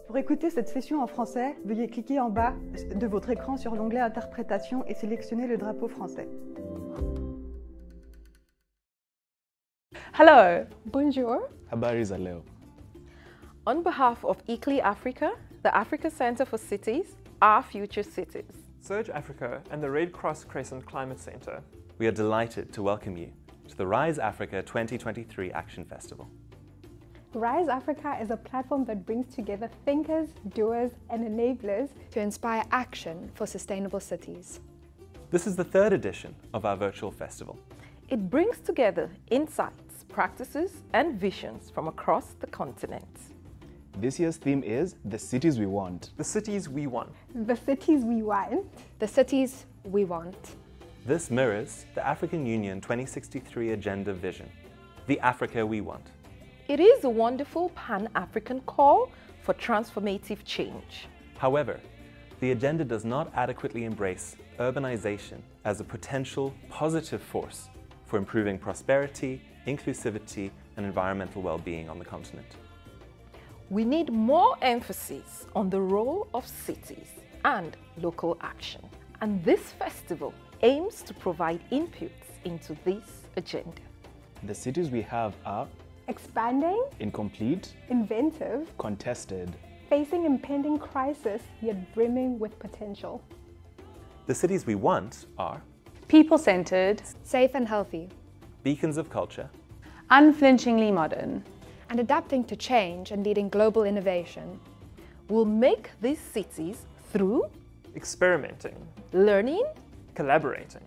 Pour écouter cette session en français, veuillez cliquer en bas de votre écran sur l'onglet Interprétation et sélectionner le drapeau français. Hello. Bonjour. Habari za leo. On behalf of ICLEI Africa, the Africa Centre for Cities, Our Future Cities, Surge Africa and the Red Cross Crescent Climate Centre, We are delighted to welcome you to the Rise Africa 2023 Action Festival. Rise Africa is a platform that brings together thinkers, doers, and enablers to inspire action for sustainable cities. This is the third edition of our virtual festival. It brings together insights, practices, and visions from across the continent. This year's theme is The Cities We Want. the cities we want. the cities we want. The cities we want. This mirrors the African Union 2063 Agenda Vision, the Africa we want. It is a wonderful Pan-African call for transformative change. However, the agenda does not adequately embrace urbanization as a potential positive force for improving prosperity, inclusivity, and environmental well-being on the continent. We need more emphasis on the role of cities and local action. And this festival aims to provide inputs into this agenda. The cities we have are Expanding, incomplete, inventive, contested, facing impending crisis, yet brimming with potential. The cities we want are people-centered, Safe and healthy. beacons of culture, unflinchingly modern. And adapting to change and leading global innovation. We'll make these cities through Experimenting, learning collaborating,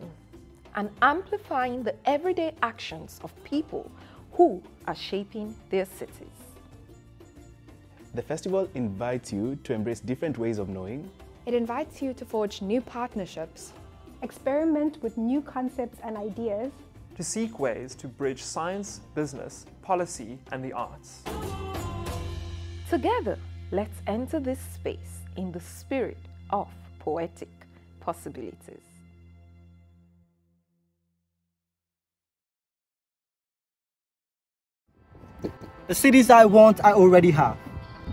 and amplifying the everyday actions of people who are shaping their cities. The festival invites you to embrace different ways of knowing, It invites you to forge new partnerships, Experiment with new concepts and ideas. to seek ways to bridge science, business, policy, and the arts. Together, let's enter this space in the spirit of poetic possibilities. The cities I want, I already have.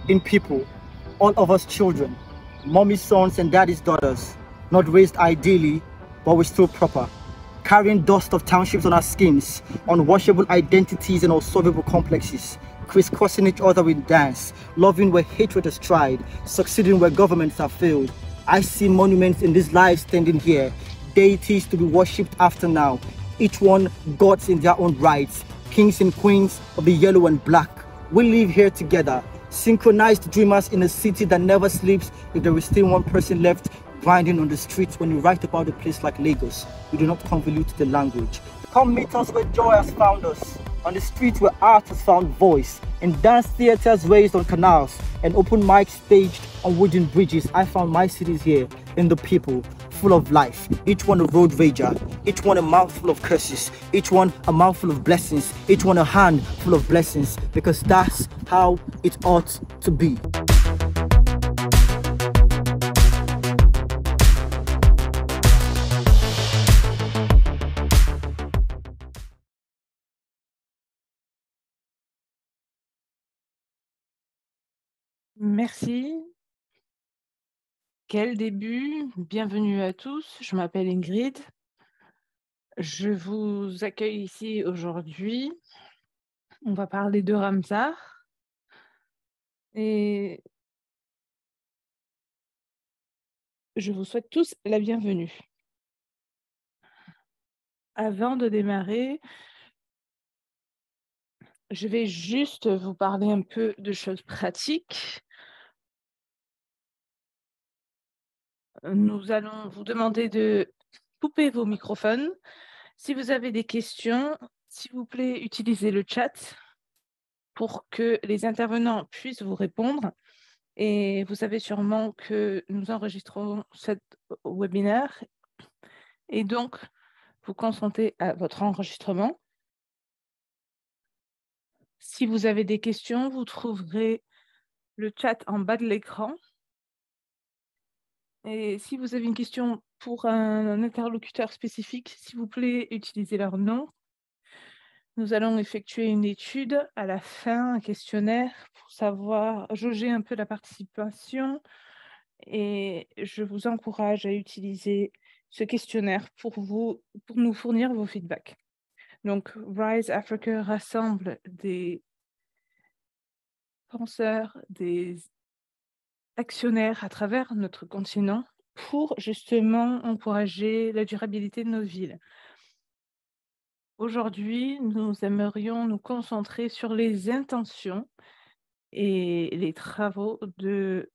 In people, all of us children, mommy's sons and daddy's daughters, not raised ideally, but we're still proper. Carrying dust of townships on our skins, unwashable identities and unsolvable complexes, crisscrossing each other with dance, loving where hatred has tried, succeeding where governments have failed. I see monuments in these lives standing here, deities to be worshipped after now, each one gods in their own rights, kings and queens of the yellow and black. We live here together, synchronized dreamers in a city that never sleeps. If there is still one person left grinding on the streets, when you write about a place like Lagos, we do not convolute the language. Come meet us where joy has found us, on the streets where art has found voice, in dance theaters raised on canals, and open mics staged on wooden bridges. I found my cities here, in the people, full of life, each one a road rager, each one a mouthful of curses, each one a mouthful of blessings, each one a hand full of blessings, because that's how it ought to be. Merci. Quel début. Bienvenue à tous. Je m'appelle Ingrid. Je vous accueille ici aujourd'hui. On va parler de Ramsar. Et je vous souhaite tous la bienvenue. Avant de démarrer, je vais juste vous parler un peu de choses pratiques. Nous allons vous demander de couper vos microphones. Si vous avez des questions, s'il vous plaît, utilisez le chat pour que les intervenants puissent vous répondre. Et vous savez sûrement que nous enregistrons cet webinaire et donc vous consentez à votre enregistrement. Si vous avez des questions, vous trouverez le chat en bas de l'écran. Et si vous avez une question pour un interlocuteur spécifique, s'il vous plaît, utilisez leur nom. Nous allons effectuer une étude à la fin, un questionnaire pour savoir jauger un peu la participation et je vous encourage à utiliser ce questionnaire pour nous fournir vos feedbacks. Donc, RISE Africa rassemble des penseurs, des actionnaires à travers notre continent pour justement encourager la durabilité de nos villes. Aujourd'hui, nous aimerions nous concentrer sur les intentions et les travaux de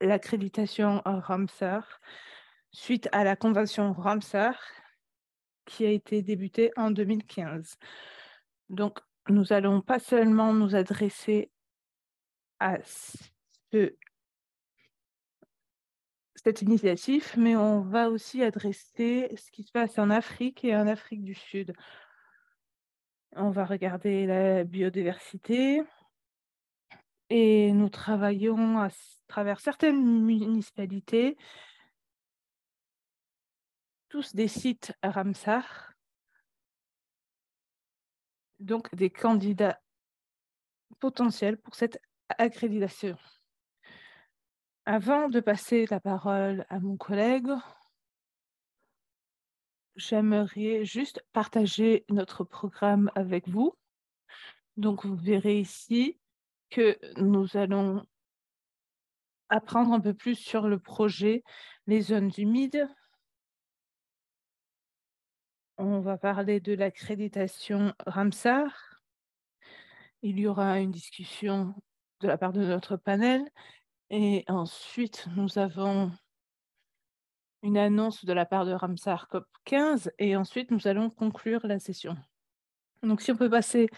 l'accréditation Ramsar suite à la convention Ramsar qui a été débutée en 2015. Donc, nous allons pas seulement nous adresser à cette initiative, mais on va aussi adresser ce qui se passe en Afrique et en Afrique du Sud. On va regarder la biodiversité et nous travaillons à travers certaines municipalités, tous des sites Ramsar, donc des candidats potentiels pour cette accréditation. Avant de passer la parole à mon collègue, j'aimerais juste partager notre programme avec vous. Donc, vous verrez ici que nous allons apprendre un peu plus sur le projet Les zones humides. On va parler de l'accréditation Ramsar. Il y aura une discussion de la part de notre panel. Et ensuite, nous avons une annonce de la part de Ramsar COP15. Et ensuite, nous allons conclure la session. Donc, si on peut passer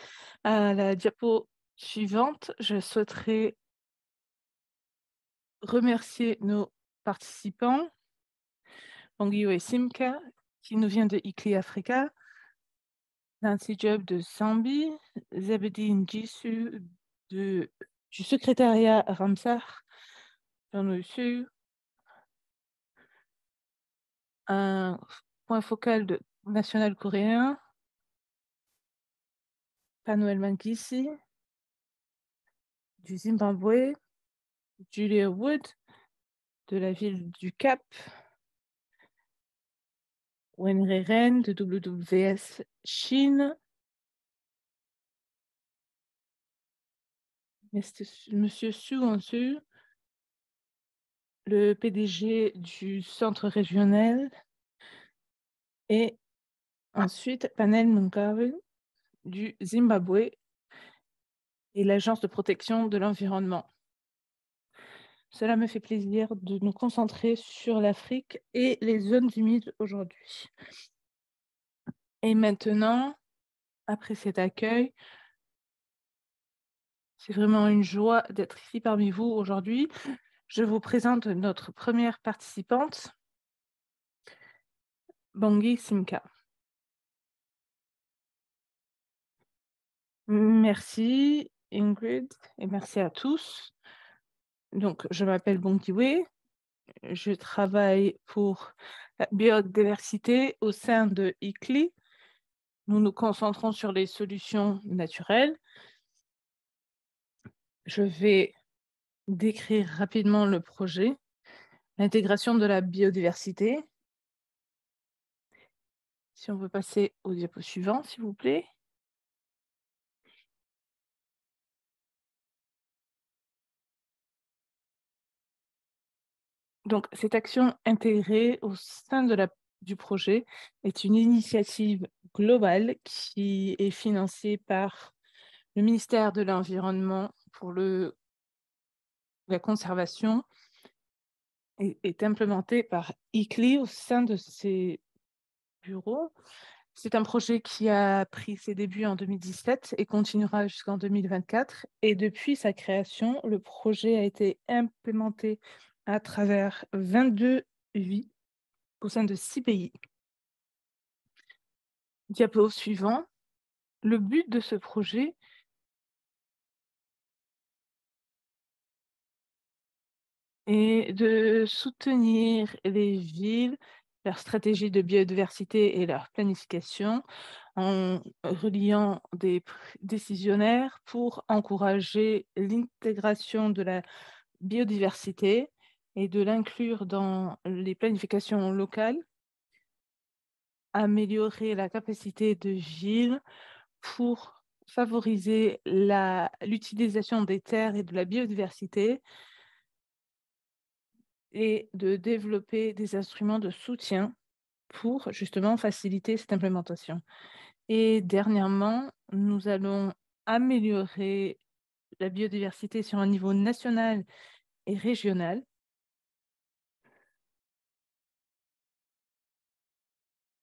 à la diapo suivante, je souhaiterais remercier nos participants, Bangiwe Simka, qui nous vient de ICLI Africa, Nancy Job de Zambie, Zebedi Njisu du secrétariat Ramsar, Jean-Luc, un point focal national coréen, Panuel Mangisi du Zimbabwe, Julia Wood de la ville du Cap, Wenry Ren de WWF Chine, Monsieur Su Won-su, le PDG du centre régional, et ensuite Panel Mungawe du Zimbabwe et l'Agence de protection de l'environnement. Cela me fait plaisir de nous concentrer sur l'Afrique et les zones humides aujourd'hui. Et maintenant, après cet accueil, c'est vraiment une joie d'être ici parmi vous aujourd'hui. Je vous présente notre première participante, Bangi Simka. Merci Ingrid et merci à tous. Donc, je m'appelle Bangiwe, je travaille pour la biodiversité au sein de ICLI. Nous nous concentrons sur les solutions naturelles. Je vais décrire rapidement le projet, l'intégration de la biodiversité. Si on veut passer au diapo suivant, s'il vous plaît. Donc, cette action intégrée au sein du projet est une initiative globale qui est financée par le ministère de l'Environnement pour la conservation et est implémentée par ICLI au sein de ses bureaux. C'est un projet qui a pris ses débuts en 2017 et continuera jusqu'en 2024. Et depuis sa création, le projet a été implémenté à travers 22 villes au sein de 6 pays. Diapo suivant. Le but de ce projet est de soutenir les villes leur stratégie de biodiversité et leur planification en reliant des décisionnaires pour encourager l'intégration de la biodiversité et de l'inclure dans les planifications locales, améliorer la capacité de villes pour favoriser l'utilisation des terres et de la biodiversité et de développer des instruments de soutien pour justement faciliter cette implémentation. Et dernièrement, nous allons améliorer la biodiversité sur un niveau national et régional.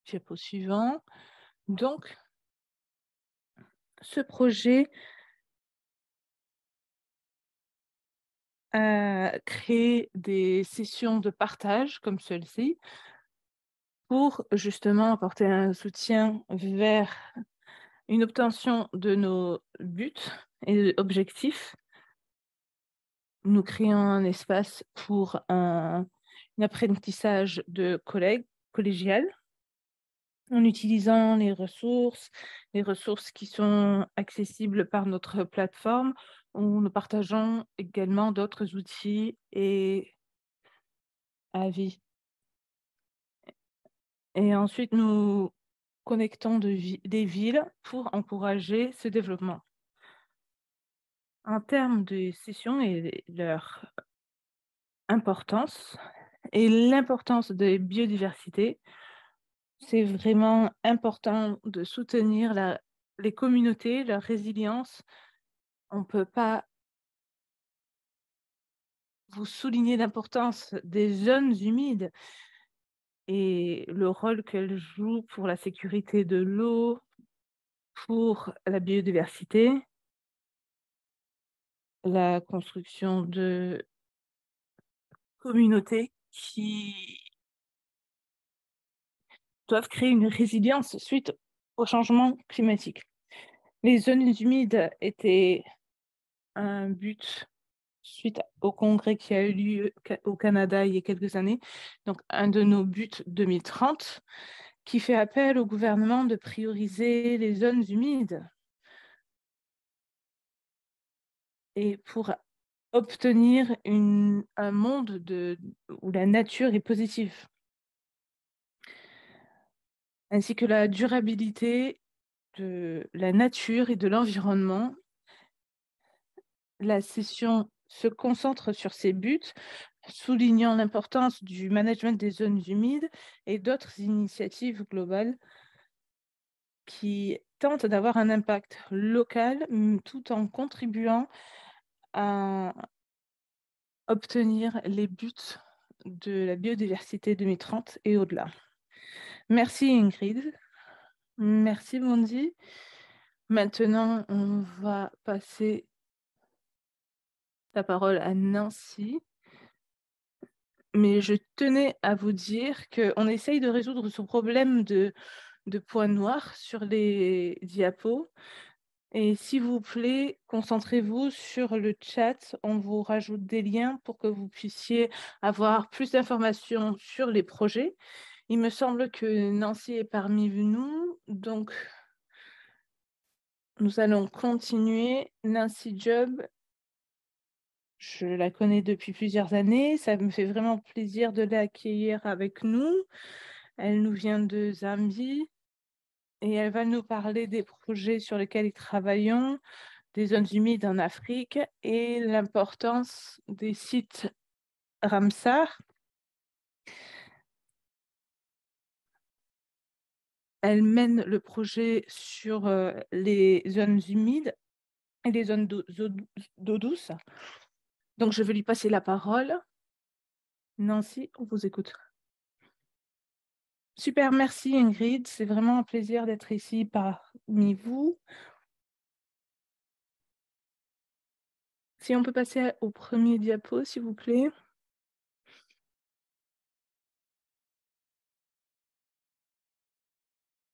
Diapo suivant. Donc, ce projet a créé des sessions de partage comme celle-ci pour justement apporter un soutien vers une obtention de nos buts et objectifs. Nous créons un espace pour un apprentissage de collégial en utilisant les ressources qui sont accessibles par notre plateforme, où nous partageons également d'autres outils et avis. Et ensuite, nous connectons des villes pour encourager ce développement. En termes de sessions et leur importance et l'importance de biodiversité, c'est vraiment important de soutenir les communautés, leur résilience. On ne peut pas vous souligner l'importance des zones humides et le rôle qu'elles jouent pour la sécurité de l'eau, pour la biodiversité, la construction de communautés qui doivent créer une résilience suite au changement climatique. Les zones humides étaient un but suite au congrès qui a eu lieu au Canada il y a quelques années, donc un de nos buts 2030, qui fait appel au gouvernement de prioriser les zones humides et pour obtenir un monde où la nature est positive, ainsi que la durabilité de la nature et de l'environnement. La session se concentre sur ces buts, soulignant l'importance du management des zones humides et d'autres initiatives globales qui tentent d'avoir un impact local tout en contribuant à obtenir les buts de la biodiversité 2030 et au-delà. Merci Ingrid. Merci Mondi. Maintenant, on va passer la parole à Nancy. Mais je tenais à vous dire qu'on essaye de résoudre ce problème de points noirs sur les diapos. Et s'il vous plaît, concentrez-vous sur le chat. On vous rajoute des liens pour que vous puissiez avoir plus d'informations sur les projets. Il me semble que Nancy est parmi nous, donc nous allons continuer. Nancy Job, je la connais depuis plusieurs années. Ça me fait vraiment plaisir de l'accueillir avec nous. Elle nous vient de Zambie et elle va nous parler des projets sur lesquels nous travaillons, des zones humides en Afrique et l'importance des sites Ramsar. Elle mène le projet sur les zones humides et les zones d'eau douce. Donc, je vais lui passer la parole. Nancy, on vous écoute. Super, merci Ingrid. C'est vraiment un plaisir d'être ici parmi vous. Si on peut passer au premier diapo, s'il vous plaît.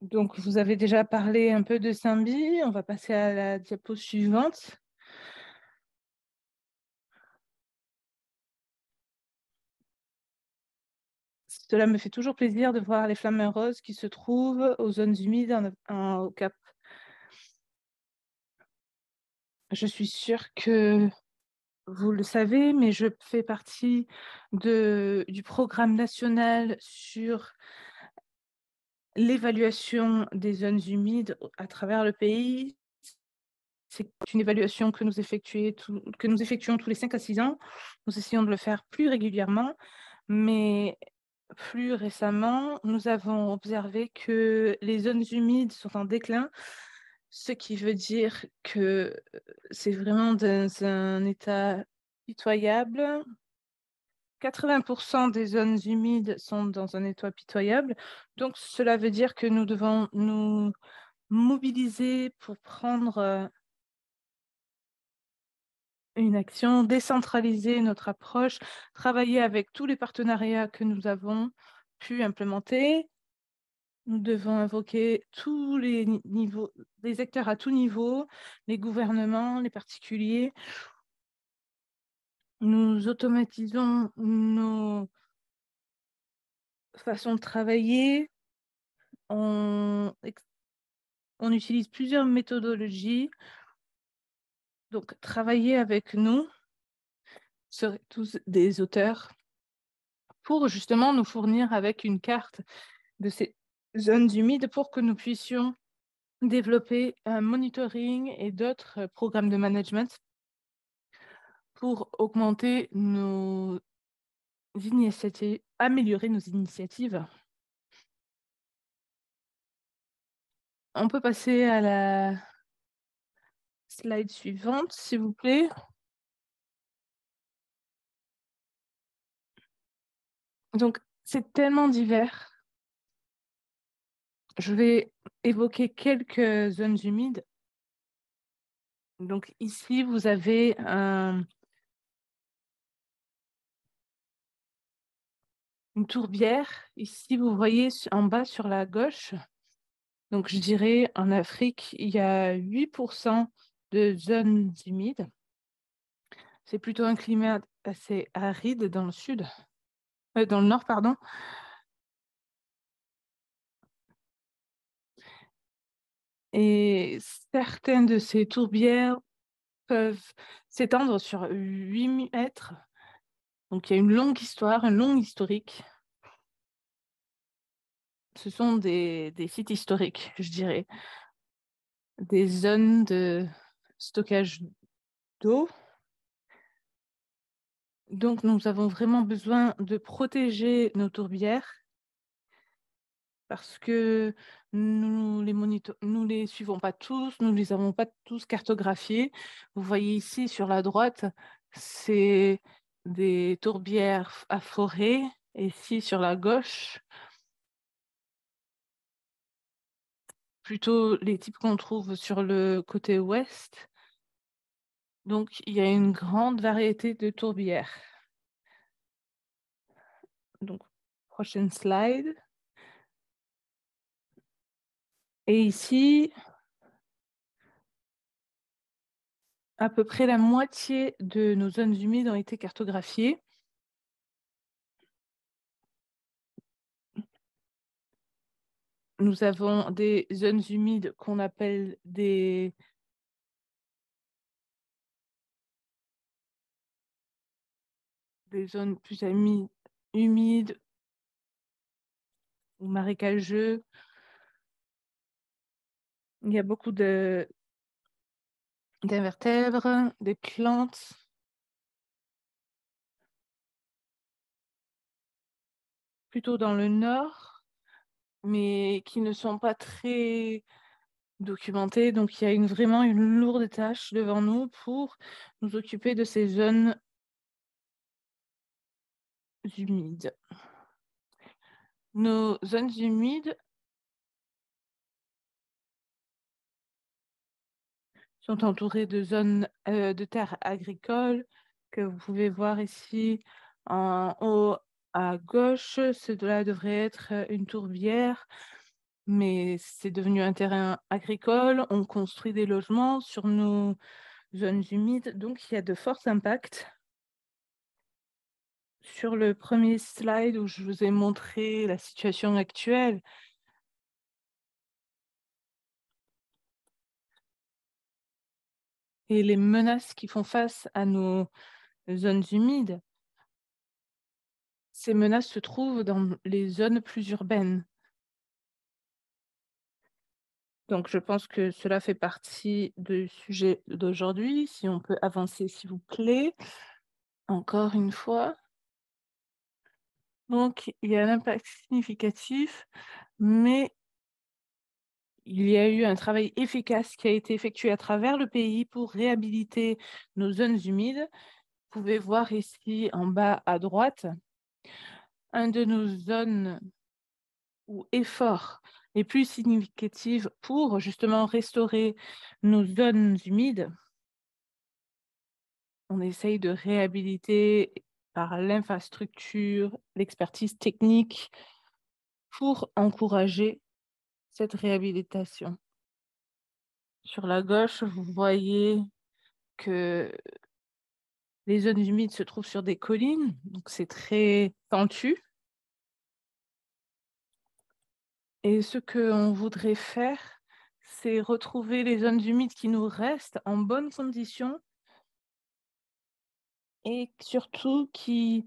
Donc, vous avez déjà parlé un peu de Zambie. On va passer à la diapo suivante. Cela me fait toujours plaisir de voir les flamants roses qui se trouvent aux zones humides au Cap. Je suis sûre que vous le savez, mais je fais partie du programme national sur l'évaluation des zones humides à travers le pays. C'est une évaluation que nous effectuons tous les 5 à 6 ans. Nous essayons de le faire plus régulièrement, mais plus récemment, nous avons observé que les zones humides sont en déclin, ce qui veut dire que c'est vraiment dans un état pitoyable. 80% des zones humides sont dans un état pitoyable. Donc, cela veut dire que nous devons nous mobiliser pour prendre une action, décentraliser notre approche, travailler avec tous les partenariats que nous avons pu implémenter. Nous devons invoquer tous les niveaux, des acteurs à tout niveau, les gouvernements, les particuliers. Nous automatisons nos façons de travailler. On utilise plusieurs méthodologies. Donc, travailler avec nous, seraient tous des auteurs, pour justement nous fournir avec une carte de ces zones humides pour que nous puissions développer un monitoring et d'autres programmes de management pour augmenter nos initiatives, améliorer nos initiatives. On peut passer à la slide suivante, s'il vous plaît. Donc, c'est tellement divers. Je vais évoquer quelques zones humides. Donc, ici, vous avez une tourbière. Ici, vous voyez en bas sur la gauche. Donc, je dirais en Afrique, il y a 8% de zones humides. C'est plutôt un climat assez aride dans le sud, dans le nord, pardon. Et certaines de ces tourbières peuvent s'étendre sur 8 mètres. Donc, il y a une longue histoire, un long historique. Ce sont des sites historiques, je dirais. Des zones de stockage d'eau. Donc, nous avons vraiment besoin de protéger nos tourbières parce que nous les suivons pas tous, nous les avons pas tous cartographiés. Vous voyez ici sur la droite, c'est des tourbières à forêt. Et ici sur la gauche, plutôt les types qu'on trouve sur le côté ouest. Donc, il y a une grande variété de tourbières. Donc, prochaine slide. Et ici, à peu près la moitié de nos zones humides ont été cartographiées. Nous avons des zones humides qu'on appelle des zones plus humides ou marécageux. Il y a beaucoup d'invertèbres, des plantes. Plutôt dans le nord, mais qui ne sont pas très documentées. Donc, il y a vraiment une lourde tâche devant nous pour nous occuper de ces zones humides. Nos zones humides sont entourées de zones de terres agricoles que vous pouvez voir ici en haut à gauche. Cela devrait être une tourbière, mais c'est devenu un terrain agricole. On construit des logements sur nos zones humides, donc il y a de forts impacts sur le premier slide où je vous ai montré la situation actuelle, et les menaces qui font face à nos zones humides, ces menaces se trouvent dans les zones plus urbaines. Donc, je pense que cela fait partie du sujet d'aujourd'hui. Si on peut avancer, s'il vous plaît. Encore une fois. Donc, il y a un impact significatif, mais il y a eu un travail efficace qui a été effectué à travers le pays pour réhabiliter nos zones humides. Vous pouvez voir ici en bas à droite, un de nos zones ou efforts les plus significatifs pour justement restaurer nos zones humides. On essaye de réhabiliter par l'infrastructure, l'expertise technique pour encourager cette réhabilitation. Sur la gauche, vous voyez que les zones humides se trouvent sur des collines, donc c'est très pentu. Et ce qu'on voudrait faire, c'est retrouver les zones humides qui nous restent en bonne condition et surtout qui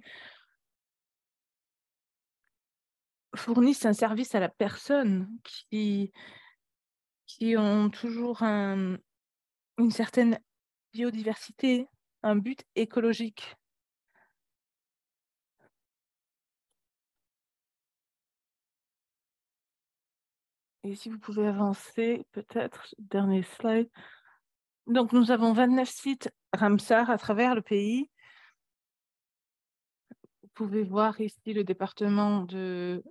fournissent un service à la personne, qui ont toujours une certaine biodiversité, un but écologique. Et si vous pouvez avancer, peut-être, dernier slide. Donc, nous avons 29 sites Ramsar à travers le pays. Vous pouvez voir ici le département de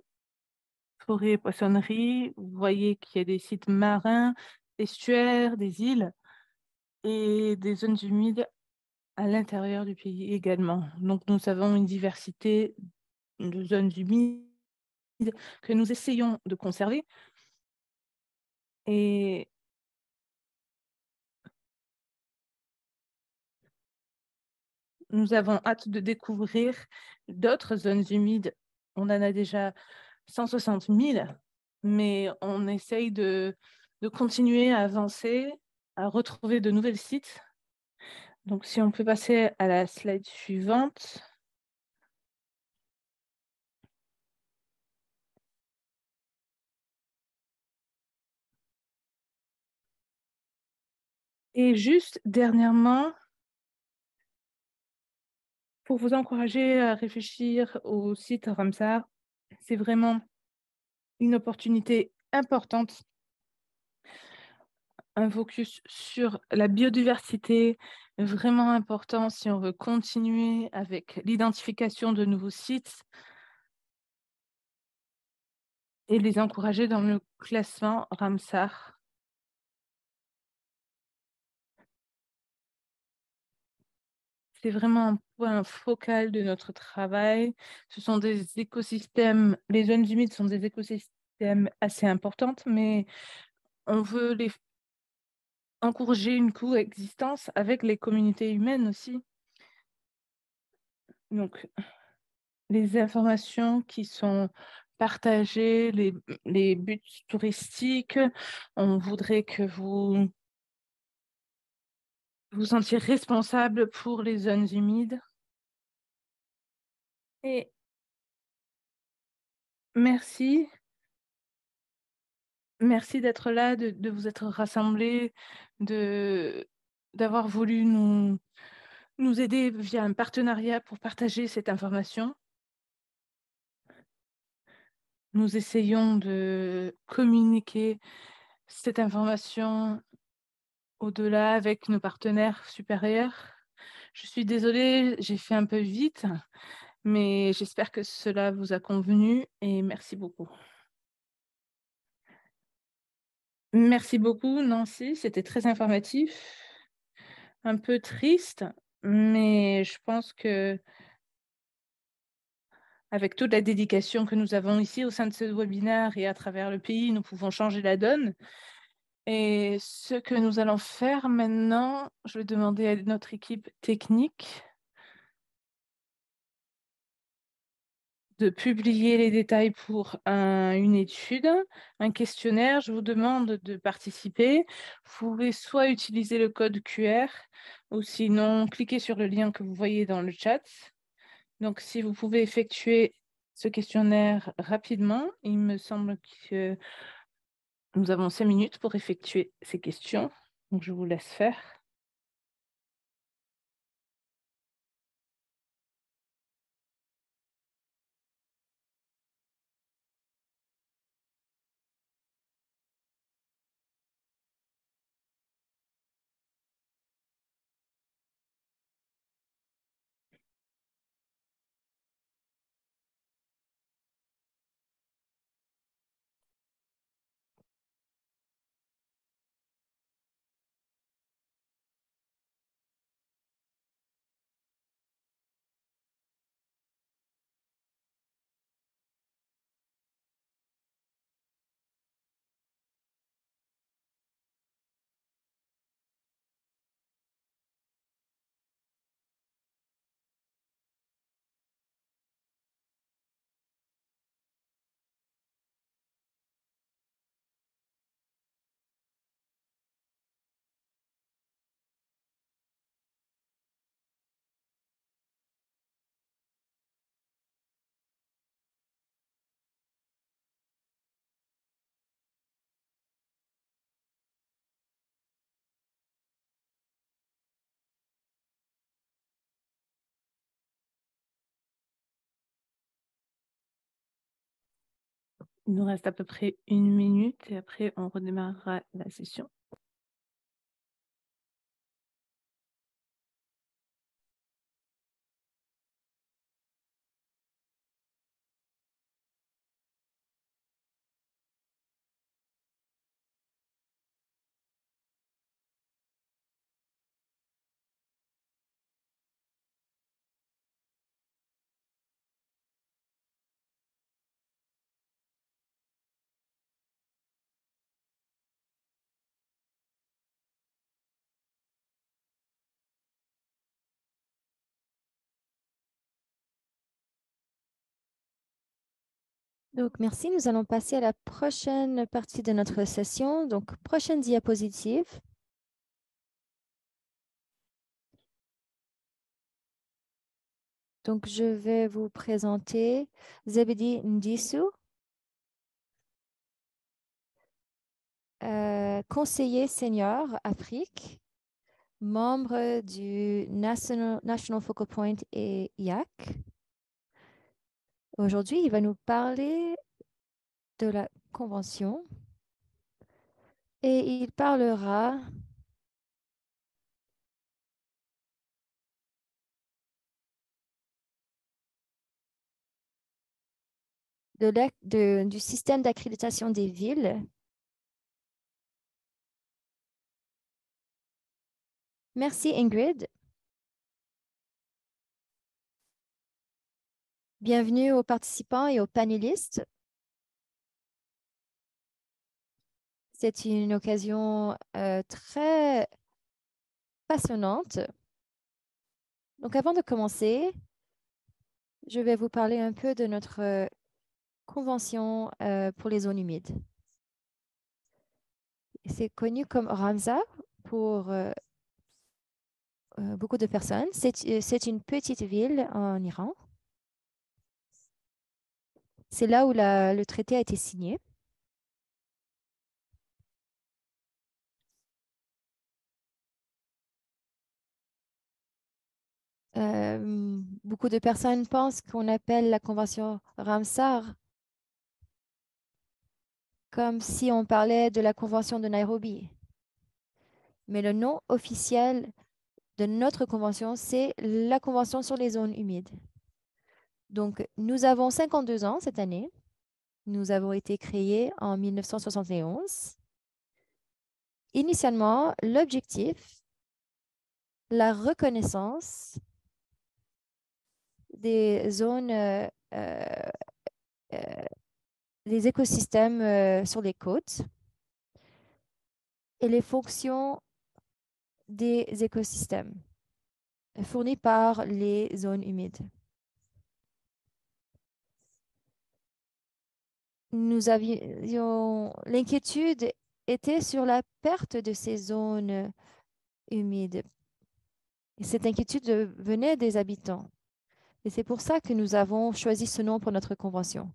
forêt et poissonnerie. Vous voyez qu'il y a des sites marins, estuaires, des îles et des zones humides à l'intérieur du pays également. Donc, nous avons une diversité de zones humides que nous essayons de conserver. Et nous avons hâte de découvrir d'autres zones humides. On en a déjà 160 000, mais on essaye de continuer à avancer, à retrouver de nouveaux sites. Donc, si on peut passer à la slide suivante. Et juste dernièrement, pour vous encourager à réfléchir au site Ramsar, c'est vraiment une opportunité importante, un focus sur la biodiversité, vraiment important si on veut continuer avec l'identification de nouveaux sites et les encourager dans le classement Ramsar. C'est vraiment un point focal de notre travail. Ce sont des écosystèmes, les zones humides sont des écosystèmes assez importantes, mais on veut les encourager une coexistence avec les communautés humaines aussi. Donc, les informations qui sont partagées, les buts touristiques, on voudrait que vous vous sentiez responsable pour les zones humides. Et merci. Merci d'être là, de vous être rassemblés, d'avoir voulu nous aider via un partenariat pour partager cette information. Nous essayons de communiquer cette information au-delà avec nos partenaires supérieurs. Je suis désolée, j'ai fait un peu vite, mais j'espère que cela vous a convenu et merci beaucoup. Merci beaucoup, Nancy, c'était très informatif, un peu triste, mais je pense que avec toute la dédication que nous avons ici au sein de ce webinaire et à travers le pays, nous pouvons changer la donne. Et ce que nous allons faire maintenant, je vais demander à notre équipe technique de publier les détails pour une étude, un questionnaire. Je vous demande de participer. Vous pouvez soit utiliser le code QR ou sinon cliquer sur le lien que vous voyez dans le chat. Donc, si vous pouvez effectuer ce questionnaire rapidement, il me semble que nous avons 5 minutes pour effectuer ces questions. Donc, je vous laisse faire. Il nous reste à peu près 1 minute et après, on redémarrera la session. Donc, merci. Nous allons passer à la prochaine partie de notre session. Donc, prochaine diapositive. Donc, je vais vous présenter Zebedi Ndisu, conseiller senior Afrique, membre du National Focal Point et IAC. Aujourd'hui, il va nous parler de la convention et il parlera du système d'accréditation des villes. Merci Ingrid. Bienvenue aux participants et aux panélistes. C'est une occasion très passionnante. Donc, avant de commencer, je vais vous parler un peu de notre convention pour les zones humides. C'est connu comme Ramsar pour beaucoup de personnes. C'est une petite ville en Iran. C'est là où le traité a été signé. Beaucoup de personnes pensent qu'on appelle la convention Ramsar comme si on parlait de la convention de Nairobi. Mais le nom officiel de notre convention, c'est la convention sur les zones humides. Donc, nous avons 52 ans cette année. Nous avons été créés en 1971. Initialement, l'objectif, la reconnaissance des zones, des écosystèmes sur les côtes et les fonctions des écosystèmes fournis par les zones humides. nous avions l'inquiétude était sur la perte de ces zones humides. Et cette inquiétude venait des habitants. Et c'est pour ça que nous avons choisi ce nom pour notre convention.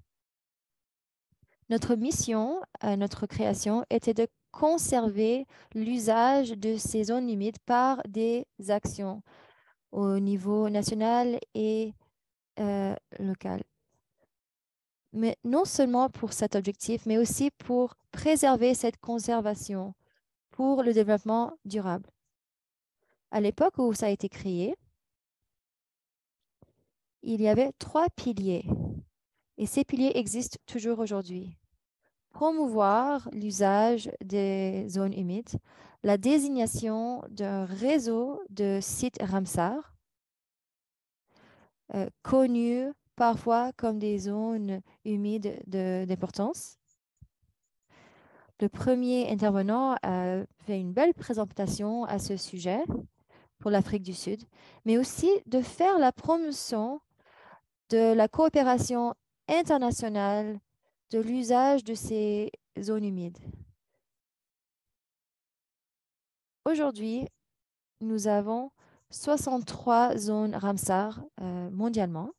Notre mission à notre création était de conserver l'usage de ces zones humides par des actions au niveau national et local. Mais non seulement pour cet objectif, mais aussi pour préserver cette conservation pour le développement durable. À l'époque où ça a été créé, il y avait 3 piliers et ces piliers existent toujours aujourd'hui. Promouvoir l'usage des zones humides, la désignation d'un réseau de sites Ramsar, connus parfois comme des zones humides d'importance. Le premier intervenant a fait une belle présentation à ce sujet pour l'Afrique du Sud, mais aussi de faire la promotion de la coopération internationale de l'usage de ces zones humides. Aujourd'hui, nous avons 63 zones Ramsar mondialement.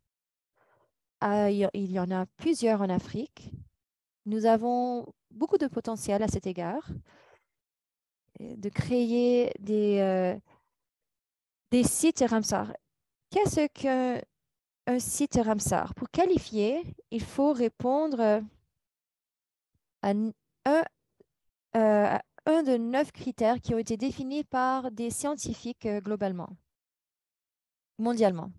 Il y en a plusieurs en Afrique. Nous avons beaucoup de potentiel à cet égard de créer des sites Ramsar. Qu'est-ce qu'un site Ramsar? Pour qualifier, il faut répondre à un de 9 critères qui ont été définis par des scientifiques globalement, mondialement.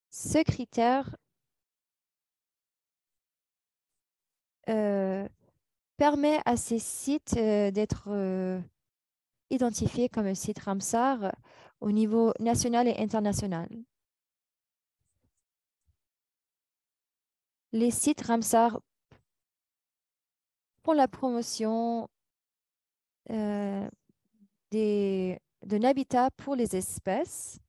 Ce critère permet à ces sites d'être identifiés comme un site Ramsar au niveau national et international. Les sites Ramsar pour la promotion d'un habitat pour les espèces,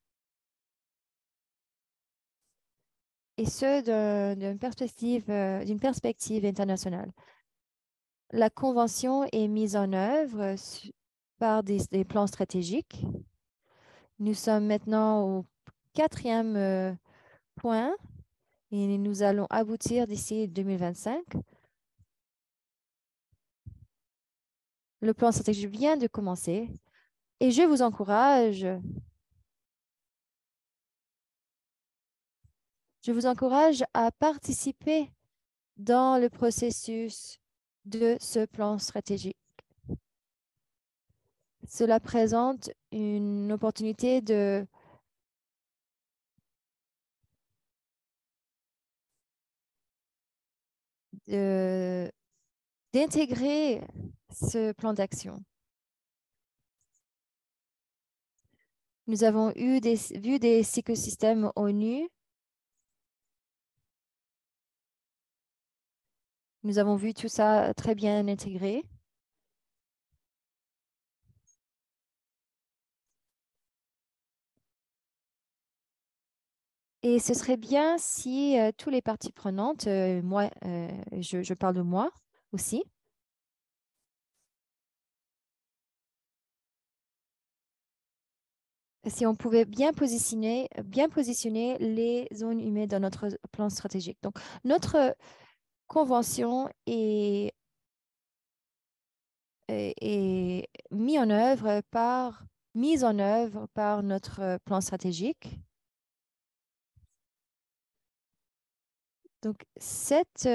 et ce, d'une perspective internationale. La convention est mise en œuvre par des plans stratégiques. Nous sommes maintenant au 4e point et nous allons aboutir d'ici 2025. Le plan stratégique vient de commencer et je vous encourage à participer dans le processus de ce plan stratégique. Cela présente une opportunité d'intégrer ce plan d'action. Nous avons vu des écosystèmes ONU. Nous avons vu tout ça très bien intégré. Et ce serait bien si tous les parties prenantes, moi, je parle de moi aussi, si on pouvait bien positionner les zones humides dans notre plan stratégique. Donc, notre convention est mise en œuvre par notre plan stratégique. Donc, cette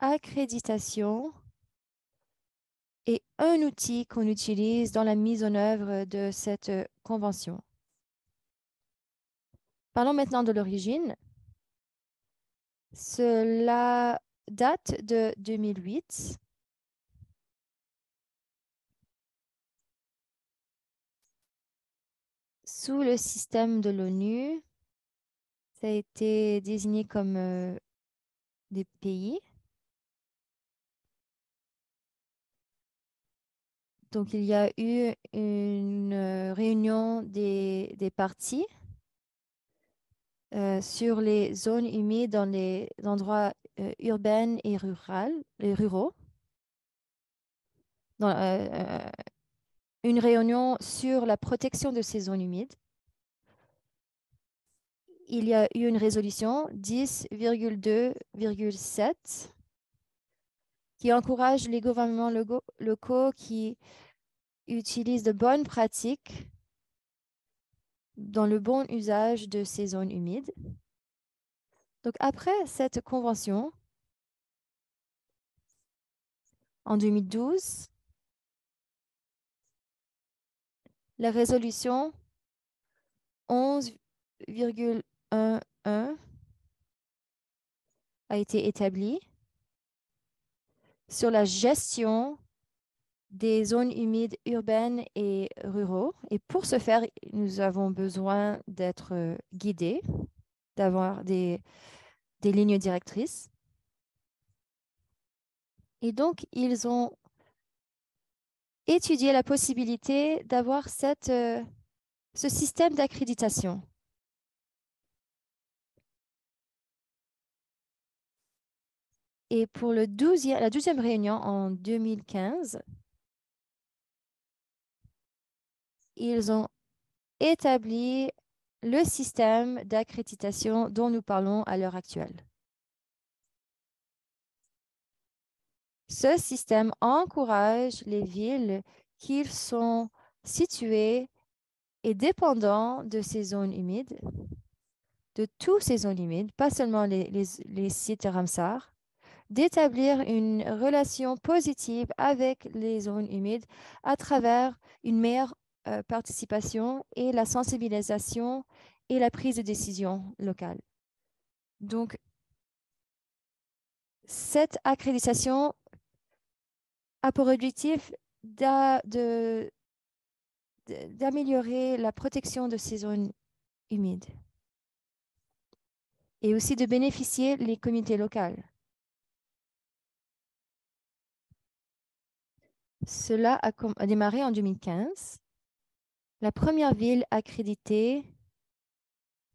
accréditation est un outil qu'on utilise dans la mise en œuvre de cette convention. Parlons maintenant de l'origine. Cela date de 2008. Sous le système de l'ONU, ça a été désigné comme des pays. Donc, il y a eu une réunion des parties sur les zones humides dans les endroits urbains et ruraux. Une réunion sur la protection de ces zones humides. Il y a eu une résolution 10,2,7 qui encourage les gouvernements locaux qui utilisent de bonnes pratiques dans le bon usage de ces zones humides. Donc, après cette convention, en 2012, la résolution 11,11 a été établie sur la gestion des zones humides urbaines et ruraux. Et pour ce faire, nous avons besoin d'être guidés, d'avoir des lignes directrices. Et donc, ils ont étudié la possibilité d'avoir ce système d'accréditation. Et pour la 12e réunion en 2015, ils ont établi le système d'accréditation dont nous parlons à l'heure actuelle. Ce système encourage les villes qui sont situées et dépendants de ces zones humides, de toutes ces zones humides, pas seulement les sites Ramsar, d'établir une relation positive avec les zones humides à travers une meilleure participation et la sensibilisation et la prise de décision locale. Donc, cette accréditation a pour objectif d'améliorer la protection de ces zones humides et aussi de bénéficier les communautés locales. Cela a démarré en 2015. La première ville accréditée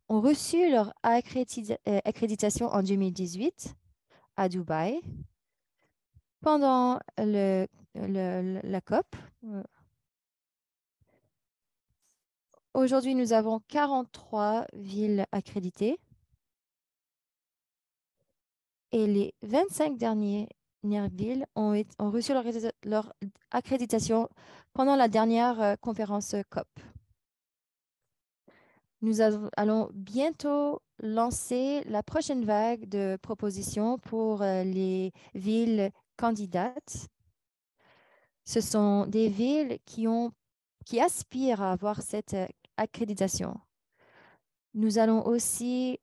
ont reçu leur accréditation en 2018 à Dubaï pendant la COP. Aujourd'hui, nous avons 43 villes accréditées et les 25 dernières villes ont reçu leur accréditation pendant la dernière conférence COP. Nous allons bientôt lancer la prochaine vague de propositions pour les villes candidates. Ce sont des villes qui aspirent à avoir cette accréditation. Nous allons aussi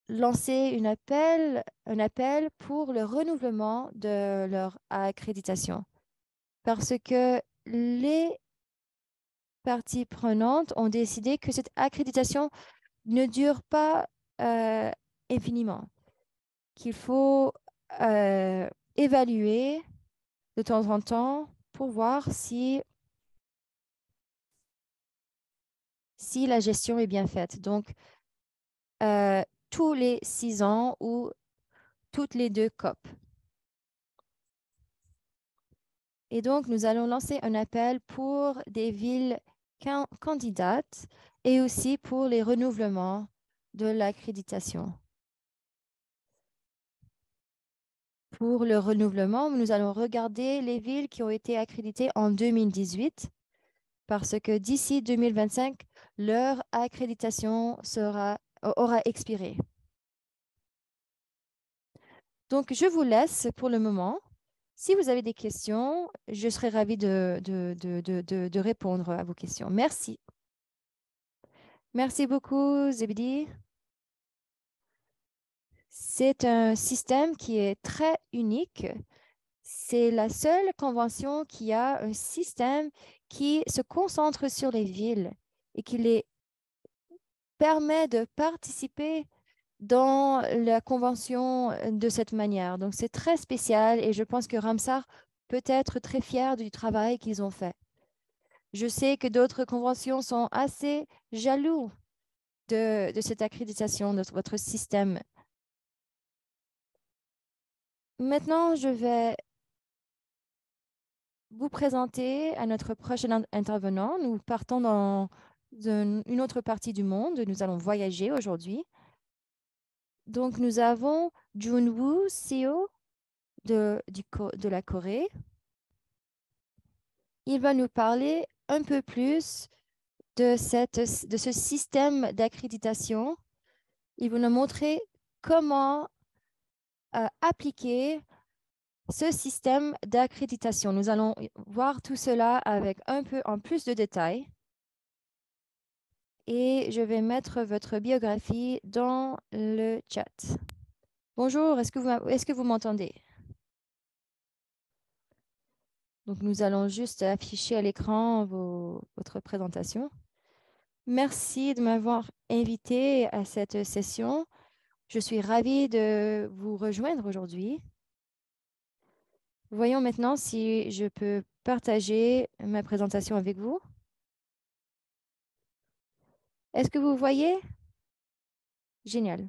lancer un appel pour le renouvellement de leur accréditation parce que les parties prenantes ont décidé que cette accréditation ne dure pas infiniment, qu'il faut évaluer de temps en temps pour voir si la gestion est bien faite. Donc, tous les 6 ans ou toutes les 2 COP. Et donc, nous allons lancer un appel pour des villes candidates et aussi pour les renouvellements de l'accréditation. Pour le renouvellement, nous allons regarder les villes qui ont été accréditées en 2018 parce que d'ici 2025, leur accréditation aura expiré. Donc, je vous laisse pour le moment. Si vous avez des questions, je serai ravie de répondre à vos questions. Merci. Merci beaucoup, Zebedi. C'est un système qui est très unique. C'est la seule convention qui a un système qui se concentre sur les villes et qui les permet de participer dans la convention de cette manière. Donc, c'est très spécial et je pense que Ramsar peut être très fier du travail qu'ils ont fait. Je sais que d'autres conventions sont assez jaloux de cette accréditation, de votre système. Maintenant, je vais vous présenter à notre prochain intervenant. Nous partons dans une autre partie du monde. Nous allons voyager aujourd'hui. Donc, nous avons Junwoo Seo de la Corée. Il va nous parler un peu plus de ce système d'accréditation. Il va nous montrer comment appliquer ce système d'accréditation. Nous allons voir tout cela avec un peu en plus de détails. Et je vais mettre votre biographie dans le chat. Bonjour, est-ce que vous m'entendez? Donc, nous allons juste afficher à l'écran votre présentation. Merci de m'avoir invité à cette session. Je suis ravie de vous rejoindre aujourd'hui. Voyons maintenant si je peux partager ma présentation avec vous. Est-ce que vous voyez? Génial.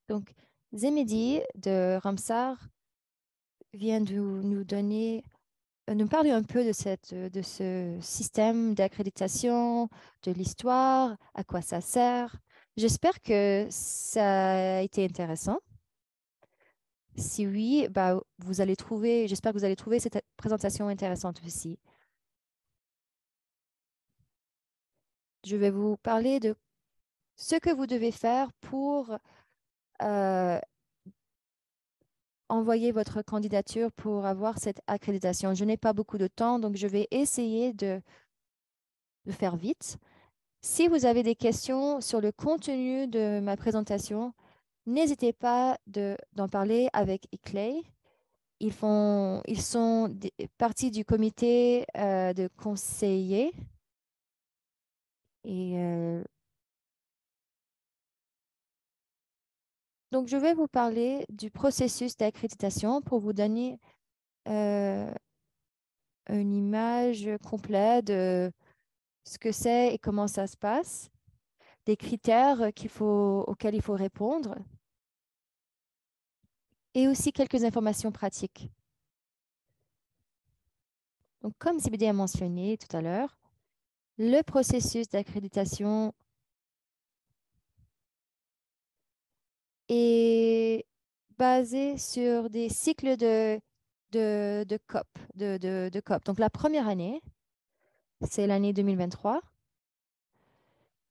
Donc, Zemedi de Ramsar vient de nous parler un peu de ce système d'accréditation, de l'histoire, à quoi ça sert. J'espère que ça a été intéressant. Si oui, j'espère que vous allez trouver cette présentation intéressante aussi. Je vais vous parler de ce que vous devez faire pour envoyer votre candidature pour avoir cette accréditation. Je n'ai pas beaucoup de temps, donc je vais essayer de faire vite. Si vous avez des questions sur le contenu de ma présentation, n'hésitez pas d'en parler avec ICLEI. Ils sont partie du comité de conseillers. Et donc, je vais vous parler du processus d'accréditation pour vous donner une image complète de ce que c'est et comment ça se passe, des critères auxquels il faut répondre, et aussi quelques informations pratiques. Donc, comme CBD a mentionné tout à l'heure, le processus d'accréditation est basé sur des cycles de COP. Donc, la première année, c'est l'année 2023.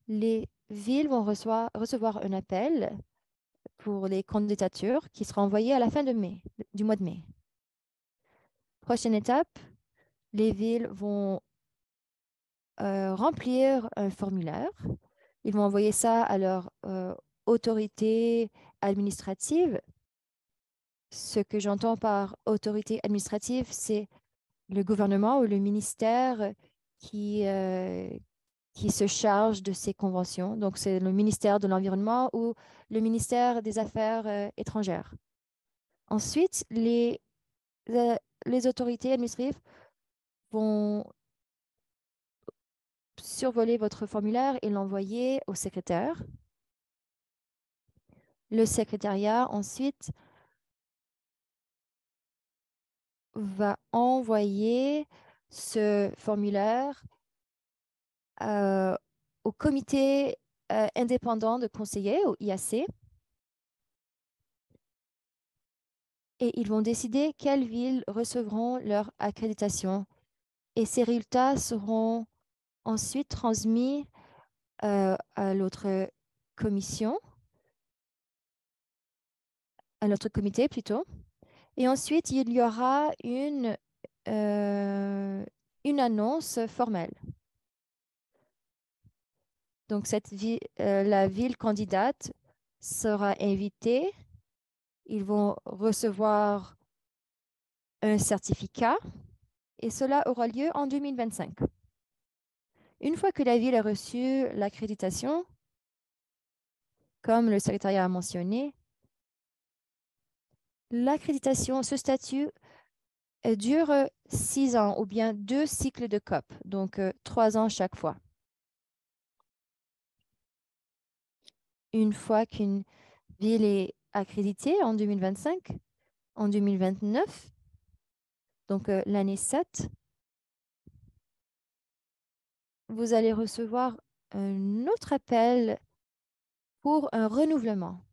Les villes vont recevoir un appel pour les candidatures qui sera envoyé à la fin du mois de mai. Prochaine étape, les villes vont remplir un formulaire. Ils vont envoyer ça à leur autorité administrative. Ce que j'entends par autorité administrative, c'est le gouvernement ou le ministère qui se charge de ces conventions. Donc, c'est le ministère de l'Environnement ou le ministère des Affaires étrangères. Ensuite, les autorités administratives vont survoler votre formulaire et l'envoyer au secrétaire. Le secrétariat, ensuite, va envoyer ce formulaire au comité indépendant de conseillers, au IAC, et ils vont décider quelles villes recevront leur accréditation. Et ces résultats seront ensuite transmis à l'autre commission, à notre comité plutôt. Et ensuite, il y aura une annonce formelle. Donc, la ville candidate sera invitée. Ils vont recevoir un certificat et cela aura lieu en 2025. Une fois que la ville a reçu l'accréditation, comme le secrétariat a mentionné, l'accréditation, ce statut dure 6 ans ou bien 2 cycles de COP, donc 3 ans chaque fois. Une fois qu'une ville est accréditée en 2025, en 2029, donc l'année 7, vous allez recevoir un autre appel pour un renouvellement.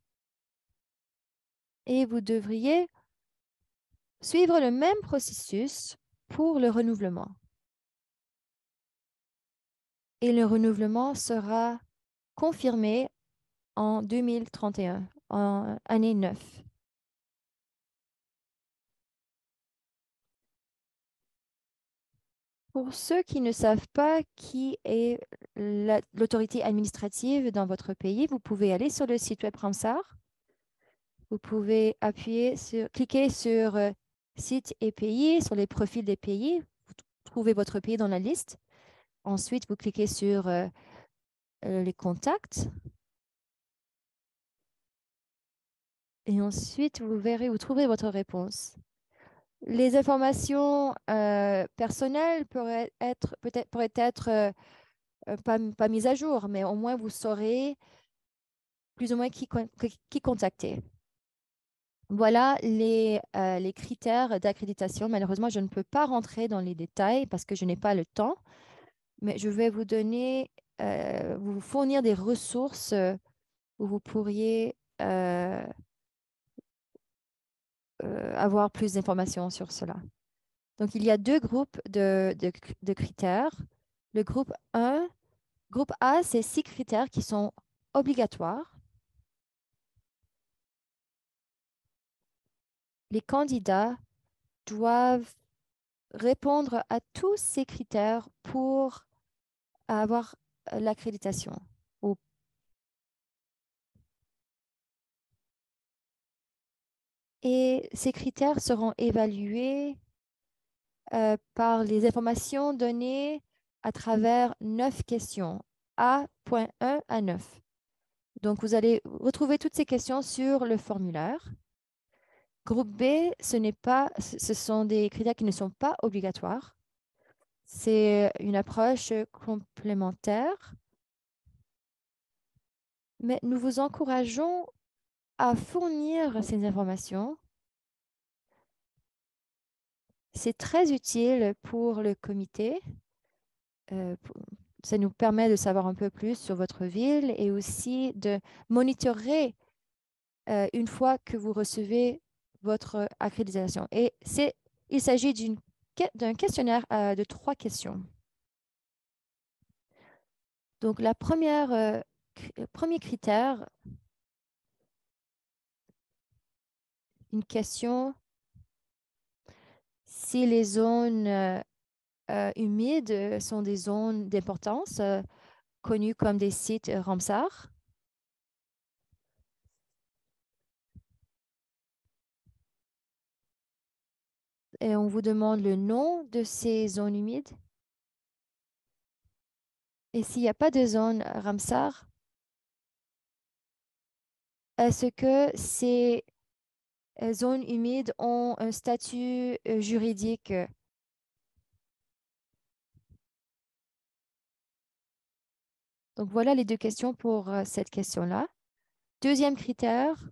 Et vous devriez suivre le même processus pour le renouvellement. Et le renouvellement sera confirmé en 2031, en année 9. Pour ceux qui ne savent pas qui est l'autorité administrative dans votre pays, vous pouvez aller sur le site web Ramsar. Vous pouvez cliquer sur site et pays, sur les profils des pays. Vous trouvez votre pays dans la liste. Ensuite, vous cliquez sur les contacts. Et ensuite, vous trouverez votre réponse. Les informations personnelles pourraient être pas mises à jour, mais au moins vous saurez plus ou moins qui contacter. Voilà les critères d'accréditation. Malheureusement, je ne peux pas rentrer dans les détails parce que je n'ai pas le temps, mais je vais vous donner, vous fournir des ressources où vous pourriez avoir plus d'informations sur cela. Donc, il y a 2 groupes de critères. Le groupe A, c'est 6 critères qui sont obligatoires. Les candidats doivent répondre à tous ces critères pour avoir l'accréditation. Et ces critères seront évalués par les informations données à travers 9 questions, A.1 à 9. Donc, vous allez retrouver toutes ces questions sur le formulaire. Groupe B, ce sont des critères qui ne sont pas obligatoires. C'est une approche complémentaire. Mais nous vous encourageons à fournir ces informations. C'est très utile pour le comité. Ça nous permet de savoir un peu plus sur votre ville et aussi de monitorer une fois que vous recevez votre accréditation. Et il s'agit d'un questionnaire de 3 questions. Donc, le premier critère, une question si les zones humides sont des zones d'importance connues comme des sites Ramsar. Et on vous demande le nom de ces zones humides. Et s'il n'y a pas de zone Ramsar, est-ce que ces zones humides ont un statut juridique? Donc, voilà les 2 questions pour cette question-là. Deuxième critère,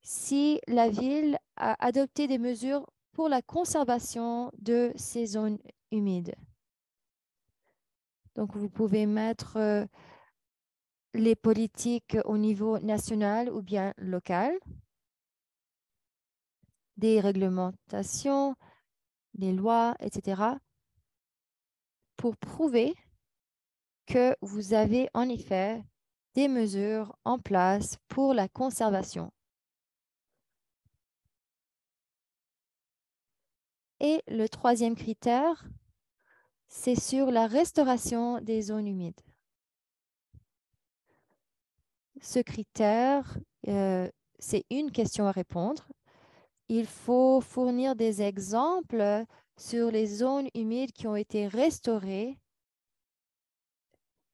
si la ville a adopté des mesures pour la conservation de ces zones humides. Donc, vous pouvez mettre les politiques au niveau national ou bien local, des réglementations, des lois, etc., pour prouver que vous avez en effet des mesures en place pour la conservation. Et le 3e critère, c'est sur la restauration des zones humides. Ce critère, c'est une question à répondre. Il faut fournir des exemples sur les zones humides qui ont été restaurées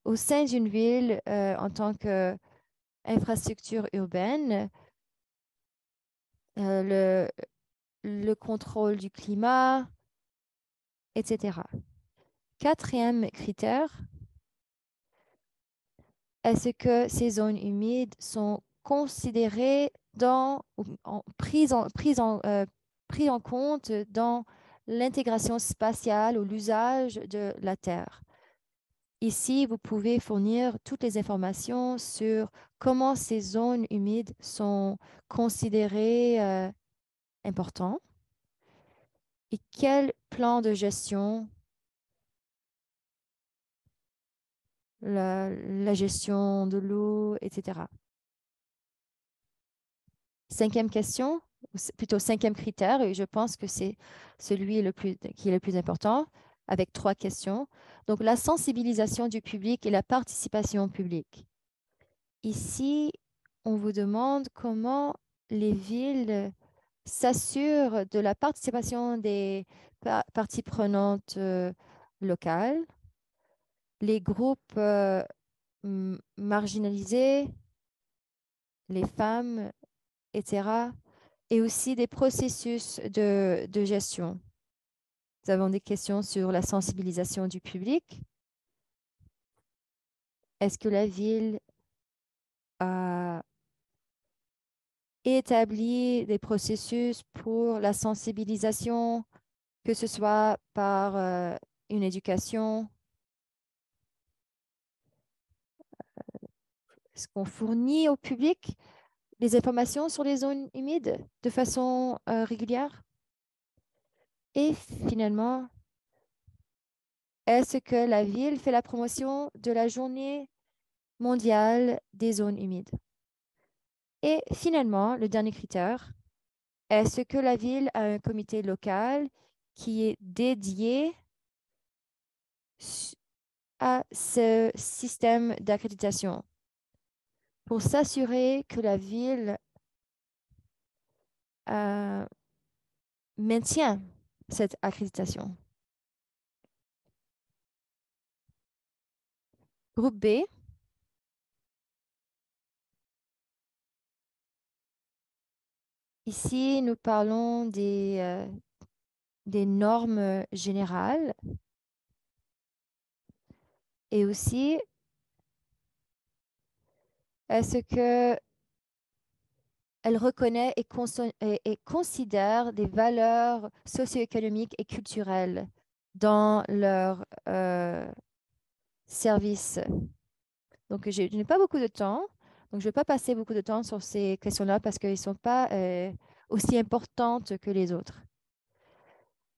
au sein d'une ville en tant qu'infrastructure urbaine. le contrôle du climat, etc. Quatrième critère, est-ce que ces zones humides sont considérées prises en compte dans l'intégration spatiale ou l'usage de la Terre? Ici, vous pouvez fournir toutes les informations sur comment ces zones humides sont considérées importantes et quel plan de gestion, la gestion de l'eau, etc. Cinquième question, plutôt cinquième critère, et je pense que c'est celui qui est le plus important, avec 3 questions. Donc, la sensibilisation du public et la participation publique. Ici, on vous demande comment les villes s'assurent de la participation des parties prenantes locales, les groupes marginalisés, les femmes, etc., et aussi des processus de gestion. Nous avons des questions sur la sensibilisation du public. Est-ce que la ville a établi des processus pour la sensibilisation, que ce soit par une éducation? Est-ce qu'on fournit au public des informations sur les zones humides de façon régulière? Et finalement, est-ce que la ville fait la promotion de la journée mondiale des zones humides? Et finalement, le dernier critère, est-ce que la ville a un comité local qui est dédié à ce système d'accréditation pour s'assurer que la ville maintient cette accréditation? Groupe B. Ici, nous parlons des normes générales et aussi, est-ce que elle reconnaît et considère des valeurs socio-économiques et culturelles dans leur service? Donc, je n'ai pas beaucoup de temps, donc je ne vais pas passer beaucoup de temps sur ces questions-là parce qu'elles ne sont pas aussi importantes que les autres.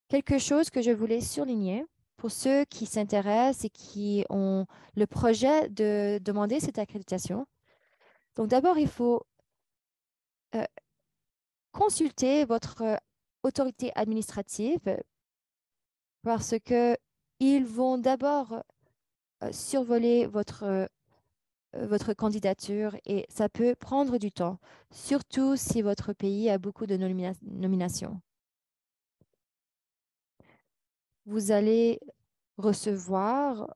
Quelque chose que je voulais souligner pour ceux qui s'intéressent et qui ont le projet de demander cette accréditation. Donc, d'abord, il faut consulter votre autorité administrative parce qu'ils vont d'abord survoler votre candidature et ça peut prendre du temps, surtout si votre pays a beaucoup de nominations. Vous allez recevoir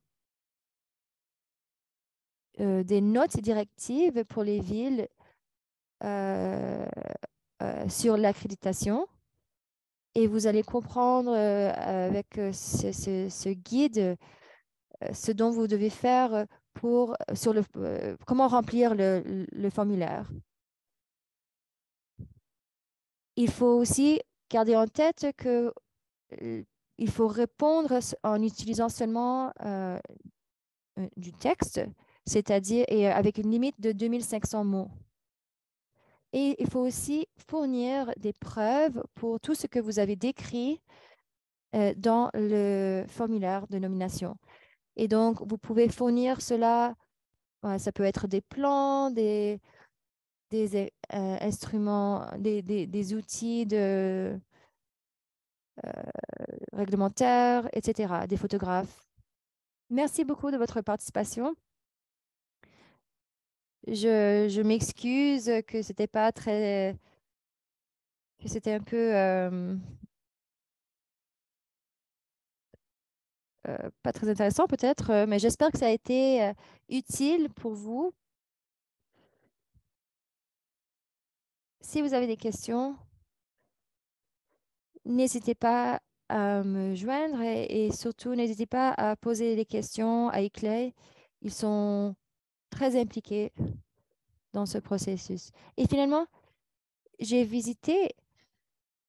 des notes directives pour les villes sur l'accréditation et vous allez comprendre avec ce guide ce dont vous devez faire comment remplir le formulaire. Il faut aussi garder en tête que il faut répondre en utilisant seulement du texte, c'est-à-dire avec une limite de 2500 mots. Et il faut aussi fournir des preuves pour tout ce que vous avez décrit dans le formulaire de nomination. Et donc, vous pouvez fournir cela, ça peut être des plans, des instruments, des outils réglementaires, etc., des photographes. Merci beaucoup de votre participation. Je m'excuse que c'était pas très... que c'était un peu... pas très intéressant peut-être, mais j'espère que ça a été utile pour vous. Si vous avez des questions, n'hésitez pas à me joindre et surtout n'hésitez pas à poser des questions à ICLEI. Ils sont très impliqués dans ce processus. Et finalement, j'ai visité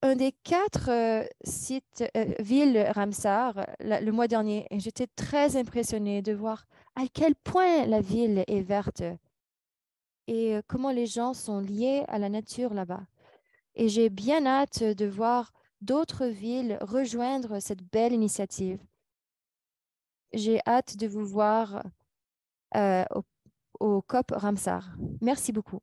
un des 4 sites, villes Ramsar le mois dernier et j'étais très impressionnée de voir à quel point la ville est verte et comment les gens sont liés à la nature là-bas. Et j'ai bien hâte de voir d'autres villes rejoindre cette belle initiative. J'ai hâte de vous voir au COP Ramsar. Merci beaucoup.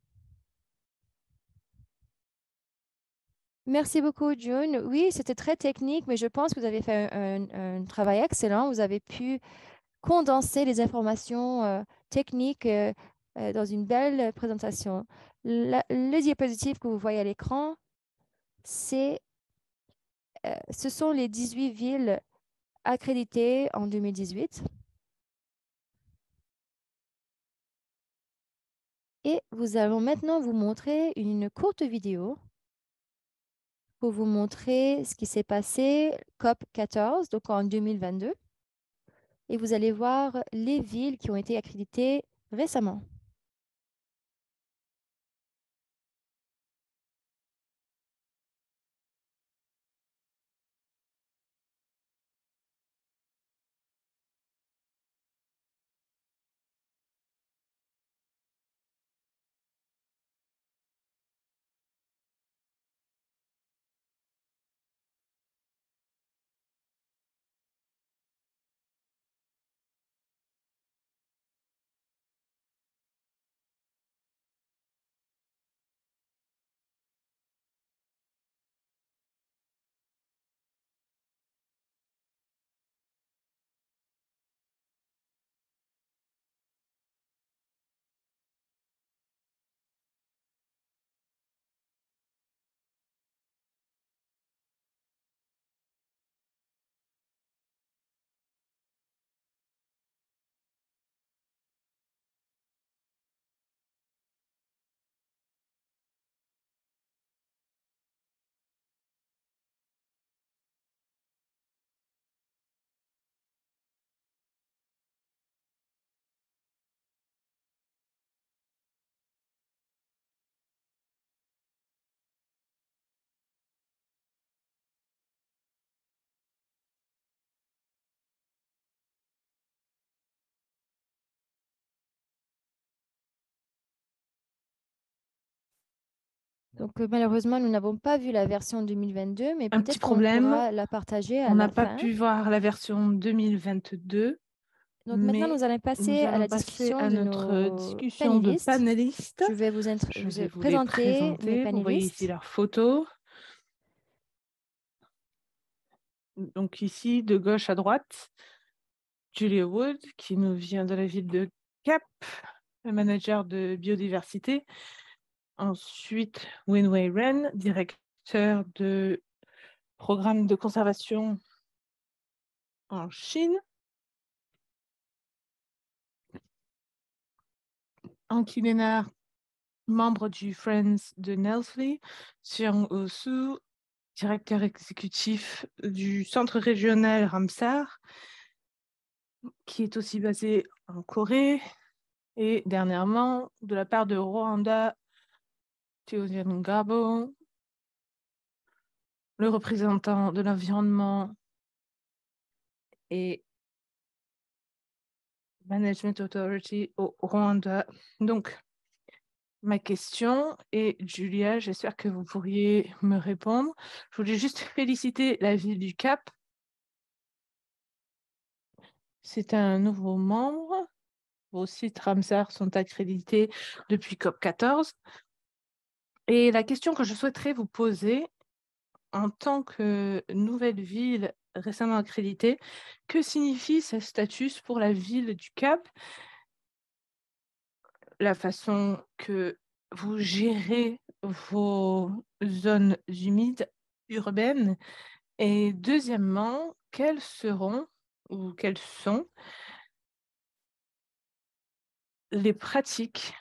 Merci beaucoup, June. Oui, c'était très technique, mais je pense que vous avez fait un travail excellent. Vous avez pu condenser les informations techniques dans une belle présentation. Le diapositive que vous voyez à l'écran, ce sont les 18 villes accréditées en 2018. Et nous allons maintenant vous montrer une courte vidéo pour vous montrer ce qui s'est passé COP 14, donc en 2022. Et vous allez voir les villes qui ont été accréditées récemment. Donc malheureusement, nous n'avons pas vu la version 2022, mais Un petit peut-être qu'on problème, pourra la partager à on n'a la pas fin. pu voir la version 2022, Donc maintenant, nous allons passer à la discussion à de notre nos discussion de panélistes. panélistes. Je vais vous Je vais vous les présenter mes présenter. Vous voyez ici panélistes. leurs photos. Donc ici, de gauche à droite, Julia Wood, qui nous vient de la ville de Cap, le manager de biodiversité. Ensuite, Winwei Ren, directeur de programme de conservation en Chine. Anki Lénard, membre du Friends de Nelsley. Xiang Osu, directeur exécutif du centre régional Ramsar, qui est aussi basé en Corée. Et dernièrement, de la part de Rwanda, Theosia Ngabo, le représentant de l'environnement et Management Authority au Rwanda. Donc, ma question, et Julia, j'espère que vous pourriez me répondre. Je voulais juste féliciter la ville du Cap. C'est un nouveau membre. Vos sites Ramsar sont accrédités depuis COP 14. Et la question que je souhaiterais vous poser, en tant que nouvelle ville récemment accréditée, que signifie ce statut pour la ville du Cap? La façon que vous gérez vos zones humides urbaines? Et deuxièmement, quelles seront ou quelles sont les pratiques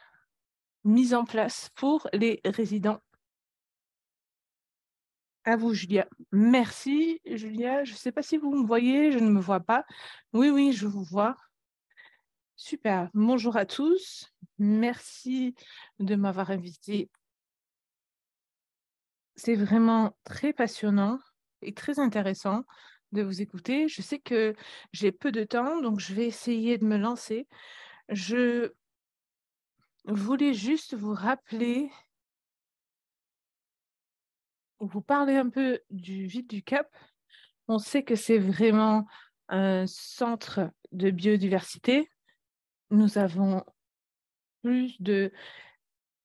mises en place pour les résidents À vous, Julia. Merci, Julia. Je ne sais pas si vous me voyez, je ne me vois pas. Oui, oui, je vous vois. Super. Bonjour à tous. Merci de m'avoir invité. C'est vraiment très passionnant et très intéressant de vous écouter. Je sais que j'ai peu de temps, donc je vais essayer de me lancer. Je voulais juste vous rappeler, vous parler un peu du Vide du Cap. On sait que c'est vraiment un centre de biodiversité. Nous avons plus de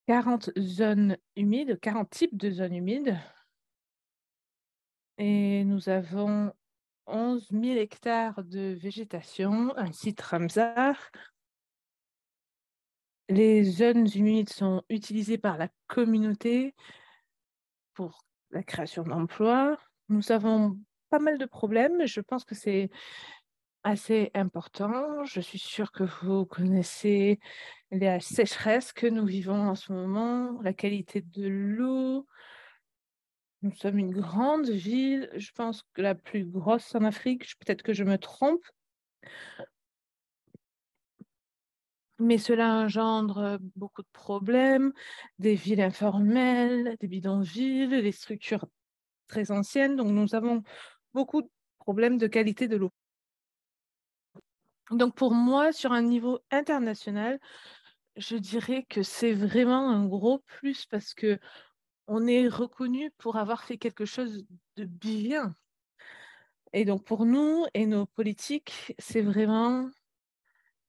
40 zones humides, 40 types de zones humides. Et nous avons 11 000 hectares de végétation, un site Ramsar. Les zones humides sont utilisées par la communauté pour la création d'emplois. Nous avons pas mal de problèmes. Je pense que c'est assez important. Je suis sûre que vous connaissez la sécheresse que nous vivons en ce moment, la qualité de l'eau. Nous sommes une grande ville, je pense que la plus grosse en Afrique, peut-être que je me trompe, mais cela engendre beaucoup de problèmes, des villes informelles, des bidonvilles, des structures très anciennes, donc nous avons beaucoup de problèmes de qualité de l'eau. Donc pour moi, sur un niveau international, je dirais que c'est vraiment un gros plus parce que on est reconnu pour avoir fait quelque chose de bien. Et donc pour nous et nos politiques,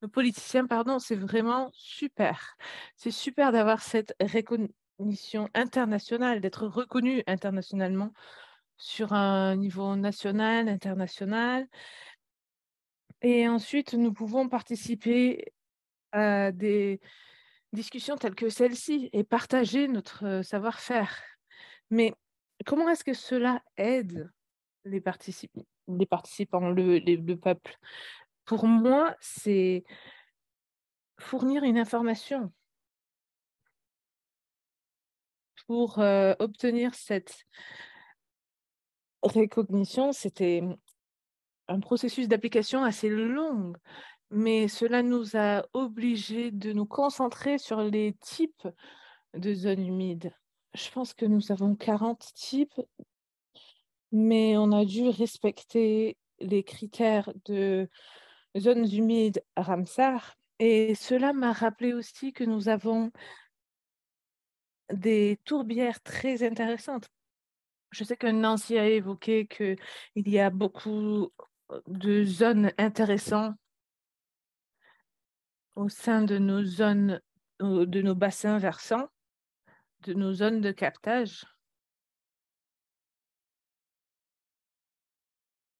nos politiciens, pardon, c'est vraiment super. C'est super d'avoir cette reconnaissance internationale, d'être reconnu internationalement sur un niveau national, international. Et ensuite, nous pouvons participer à des discussions telles que celle-ci et partager notre savoir-faire. Mais comment est-ce que cela aide les participants, le peuple? Pour moi, c'est fournir une information pour obtenir cette recognition. C'était un processus d'application assez long, mais cela nous a obligés de nous concentrer sur les types de zones humides. Je pense que nous avons 40 types, mais on a dû respecter les critères de zones humides Ramsar. Et cela m'a rappelé aussi que nous avons des tourbières très intéressantes. Je sais que Nancy a évoqué qu'il y a beaucoup de zones intéressantes au sein de nos zones, de nos bassins versants, de nos zones de captage.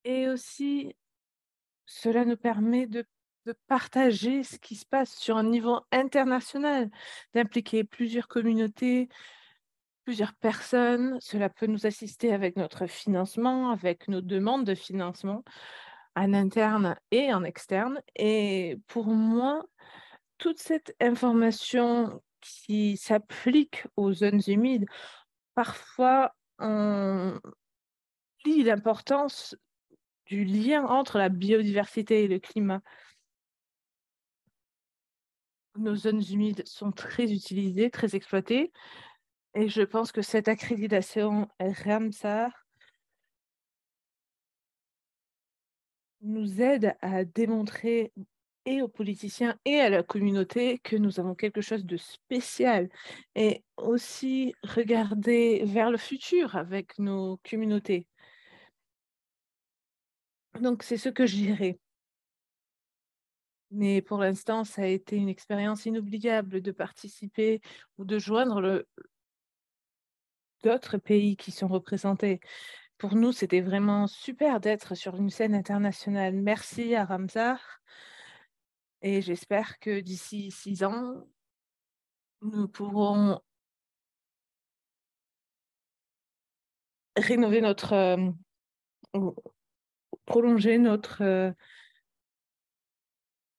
Et aussi, cela nous permet de partager ce qui se passe sur un niveau international, d'impliquer plusieurs communautés, plusieurs personnes. Cela peut nous assister avec notre financement, avec nos demandes de financement en interne et en externe. Et pour moi, toute cette information qui s'applique aux zones humides, parfois on oublie l'importance du lien entre la biodiversité et le climat. Nos zones humides sont très utilisées, très exploitées, et je pense que cette accréditation Ramsar nous aide à démontrer et aux politiciens et à la communauté que nous avons quelque chose de spécial et aussi regarder vers le futur avec nos communautés. Donc, c'est ce que je dirais. Mais pour l'instant, ça a été une expérience inoubliable de participer ou de joindre d'autres pays qui sont représentés. Pour nous, c'était vraiment super d'être sur une scène internationale. Merci à Ramsar. Et j'espère que d'ici 6 ans, nous pourrons rénover prolonger notre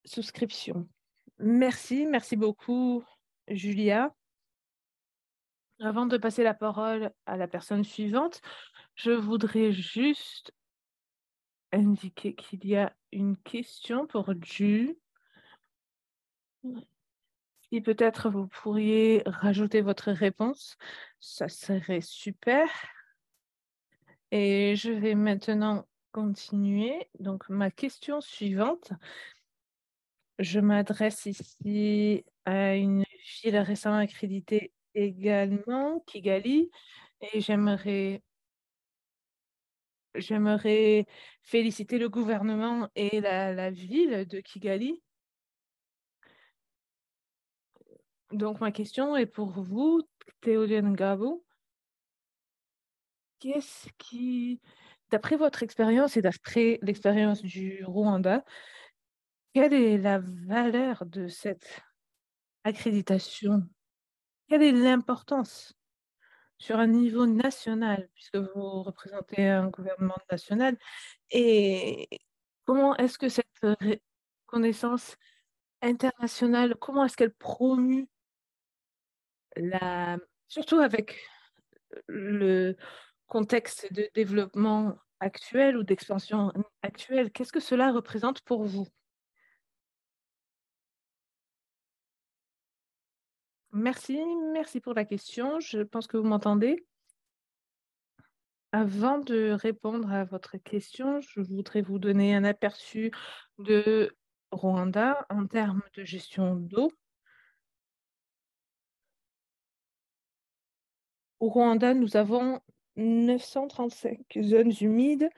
souscription. Merci beaucoup, Julia. Avant de passer la parole à la personne suivante, je voudrais juste indiquer qu'il y a une question pour Ju. Si peut-être vous pourriez rajouter votre réponse, ça serait super. Et je vais maintenant continuer. Donc, ma question suivante, je m'adresse ici à une ville récemment accréditée également, Kigali, et j'aimerais féliciter le gouvernement et la ville de Kigali. Donc, ma question est pour vous, Théodène Gabou. Qu'est-ce qui, d'après votre expérience et d'après l'expérience du Rwanda, quelle est la valeur de cette accréditation? Quelle est l'importance sur un niveau national, puisque vous représentez un gouvernement national, et comment est-ce que cette reconnaissance internationale, comment est-ce qu'elle promue surtout avec le contexte de développement actuel ou d'expansion actuelle, qu'est-ce que cela représente pour vous? Merci pour la question. Je pense que vous m'entendez. Avant de répondre à votre question, je voudrais vous donner un aperçu de Rwanda en termes de gestion d'eau. Au Rwanda, nous avons 935 zones humides,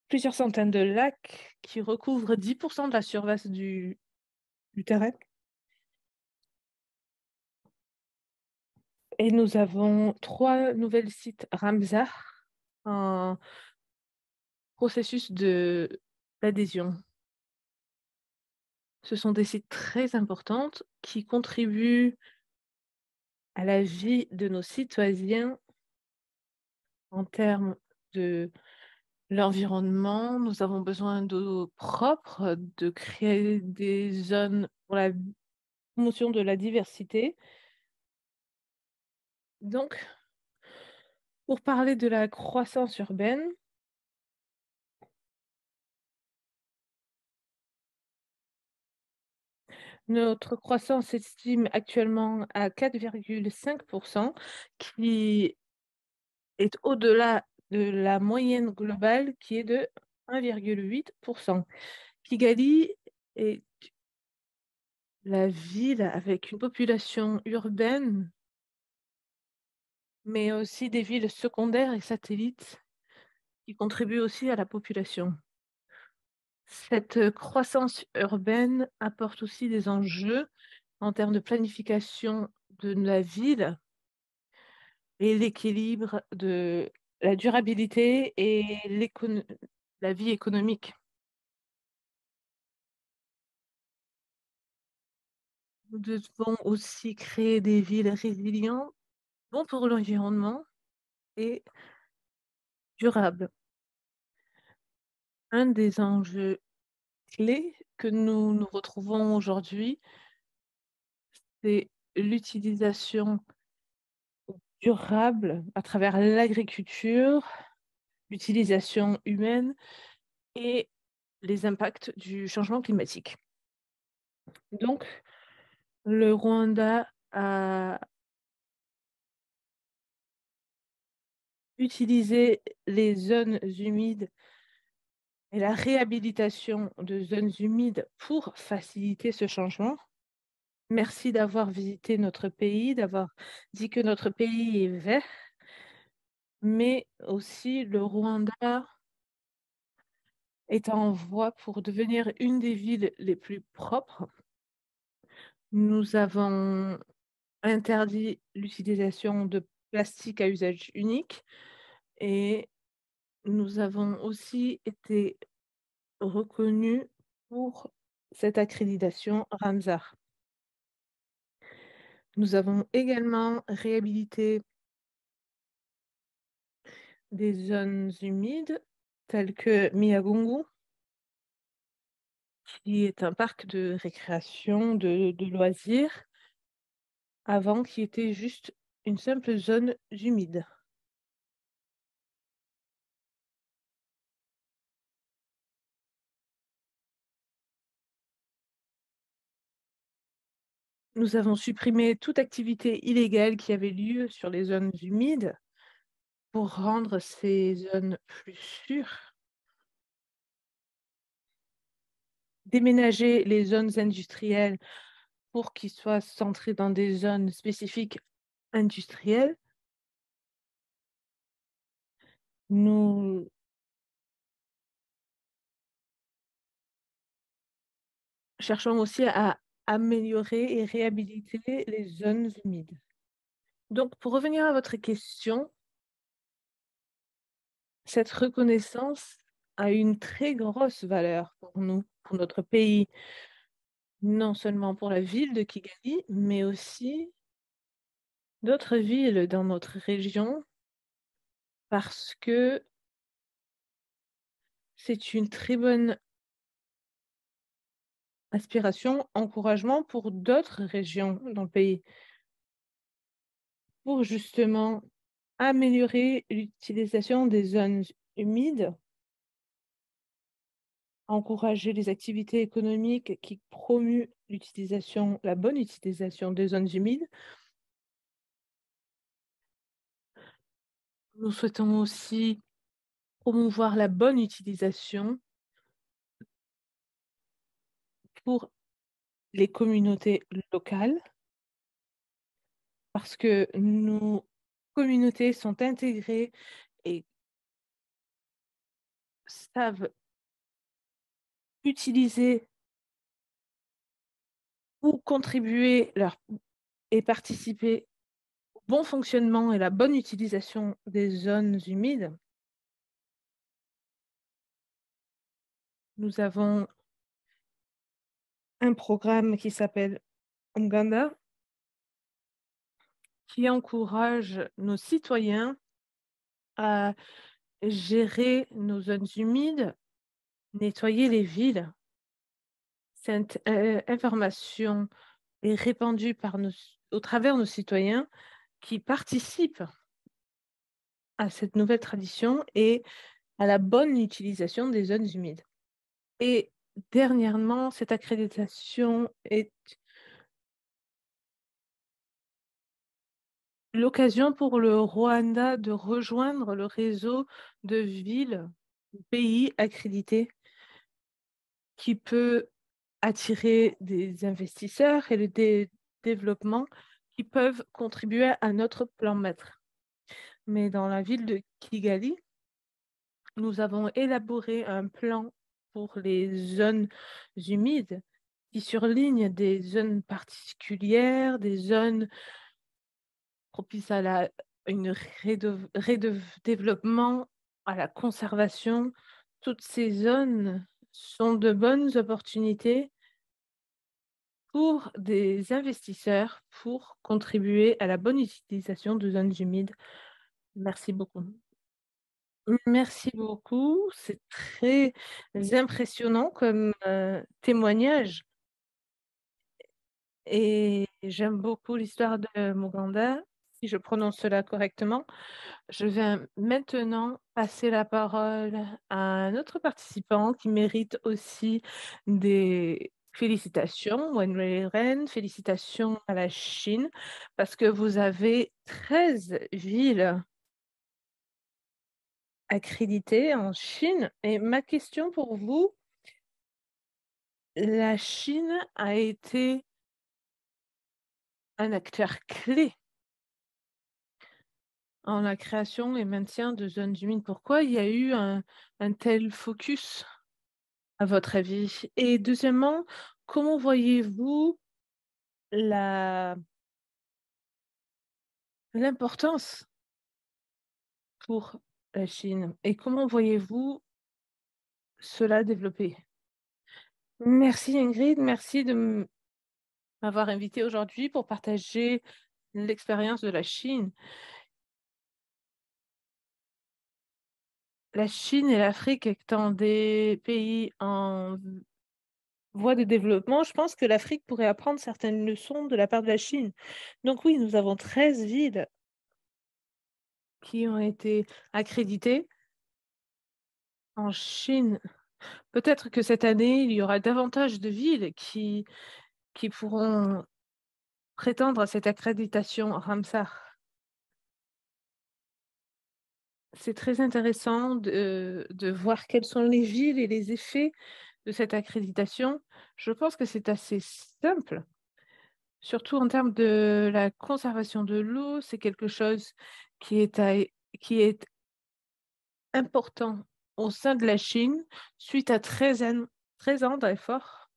plusieurs centaines de lacs qui recouvrent 10% de la surface du terrain. Et nous avons 3 nouvelles sites Ramsar en processus d'adhésion. Ce sont des sites très importants qui contribuent à la vie de nos citoyens en termes de l'environnement. Nous avons besoin d'eau propre, de créer des zones pour la promotion de la diversité. Donc, pour parler de la croissance urbaine, notre croissance s'estime actuellement à 4,5%, qui est au-delà de la moyenne globale qui est de 1,8%. Kigali est la ville avec une population urbaine, mais aussi des villes secondaires et satellites qui contribuent aussi à la population. Cette croissance urbaine apporte aussi des enjeux en termes de planification de la ville et l'équilibre de la durabilité et la vie économique. Nous devons aussi créer des villes résilientes, bons pour l'environnement et durables. Un des enjeux clés que nous retrouvons aujourd'hui, c'est l'utilisation durable à travers l'agriculture, l'utilisation humaine et les impacts du changement climatique. Donc, le Rwanda a utilisé les zones humides et la réhabilitation de zones humides pour faciliter ce changement. Merci d'avoir visité notre pays, d'avoir dit que notre pays est vert, mais aussi le Rwanda est en voie pour devenir une des villes les plus propres. Nous avons interdit l'utilisation de plastique à usage unique et nous avons aussi été reconnus pour cette accréditation Ramsar. Nous avons également réhabilité des zones humides telles que Miagungu, qui est un parc de récréation, de loisirs, avant qui était juste une simple zone humide. Nous avons supprimé toute activité illégale qui avait lieu sur les zones humides pour rendre ces zones plus sûres. Déménager les zones industrielles pour qu'ils soient centrés dans des zones spécifiques industrielles. Nous cherchons aussi à améliorer et réhabiliter les zones humides. Donc, pour revenir à votre question, cette reconnaissance a une très grosse valeur pour nous, pour notre pays, non seulement pour la ville de Kigali, mais aussi d'autres villes dans notre région, parce que c'est une très bonne aspiration, encouragement pour d'autres régions dans le pays, pour justement améliorer l'utilisation des zones humides, encourager les activités économiques qui promuent l'utilisation, la bonne utilisation des zones humides. Nous souhaitons aussi promouvoir la bonne utilisation pour les communautés locales, parce que nos communautés sont intégrées et savent utiliser ou contribuer et participer au bon fonctionnement et la bonne utilisation des zones humides. Nous avons un programme qui s'appelle Umganda, qui encourage nos citoyens à gérer nos zones humides, nettoyer les villes. Cette information est répandue au travers nos citoyens qui participent à cette nouvelle tradition et à la bonne utilisation des zones humides. Et dernièrement, cette accréditation est l'occasion pour le Rwanda de rejoindre le réseau de villes, pays accrédités, qui peut attirer des investisseurs et le développement qui peuvent contribuer à notre plan maître. Mais dans la ville de Kigali, nous avons élaboré un plan pour les zones humides qui surligne des zones particulières, des zones propices à une développement, à la conservation. Toutes ces zones sont de bonnes opportunités pour des investisseurs pour contribuer à la bonne utilisation de zones humides. Merci beaucoup. Merci beaucoup. C'est très impressionnant comme témoignage. Et j'aime beaucoup l'histoire de Muganda, si je prononce cela correctement. Je vais maintenant passer la parole à un autre participant qui mérite aussi des félicitations. Wenwei Ren, félicitations à la Chine, parce que vous avez 13 villes accréditées en Chine. Et ma question pour vous, la Chine a été un acteur clé en la création et maintien de zones humides. Pourquoi il y a eu un tel focus, à votre avis? Et deuxièmement, comment voyez-vous l'importance pour la Chine et comment voyez-vous cela développer? Merci Ingrid, merci de m'avoir invité aujourd'hui pour partager l'expérience de la Chine. La Chine et l'Afrique étant des pays en voie de développement, je pense que l'Afrique pourrait apprendre certaines leçons de la part de la Chine. Donc oui, nous avons 13 villes qui ont été accréditées. En Chine, peut-être que cette année, il y aura davantage de villes qui pourront prétendre à cette accréditation Ramsar. C'est très intéressant de voir quelles sont les villes et les effets de cette accréditation. Je pense que c'est assez simple, surtout en termes de la conservation de l'eau. C'est quelque chose qui est important au sein de la Chine suite à 13 ans d'efforts.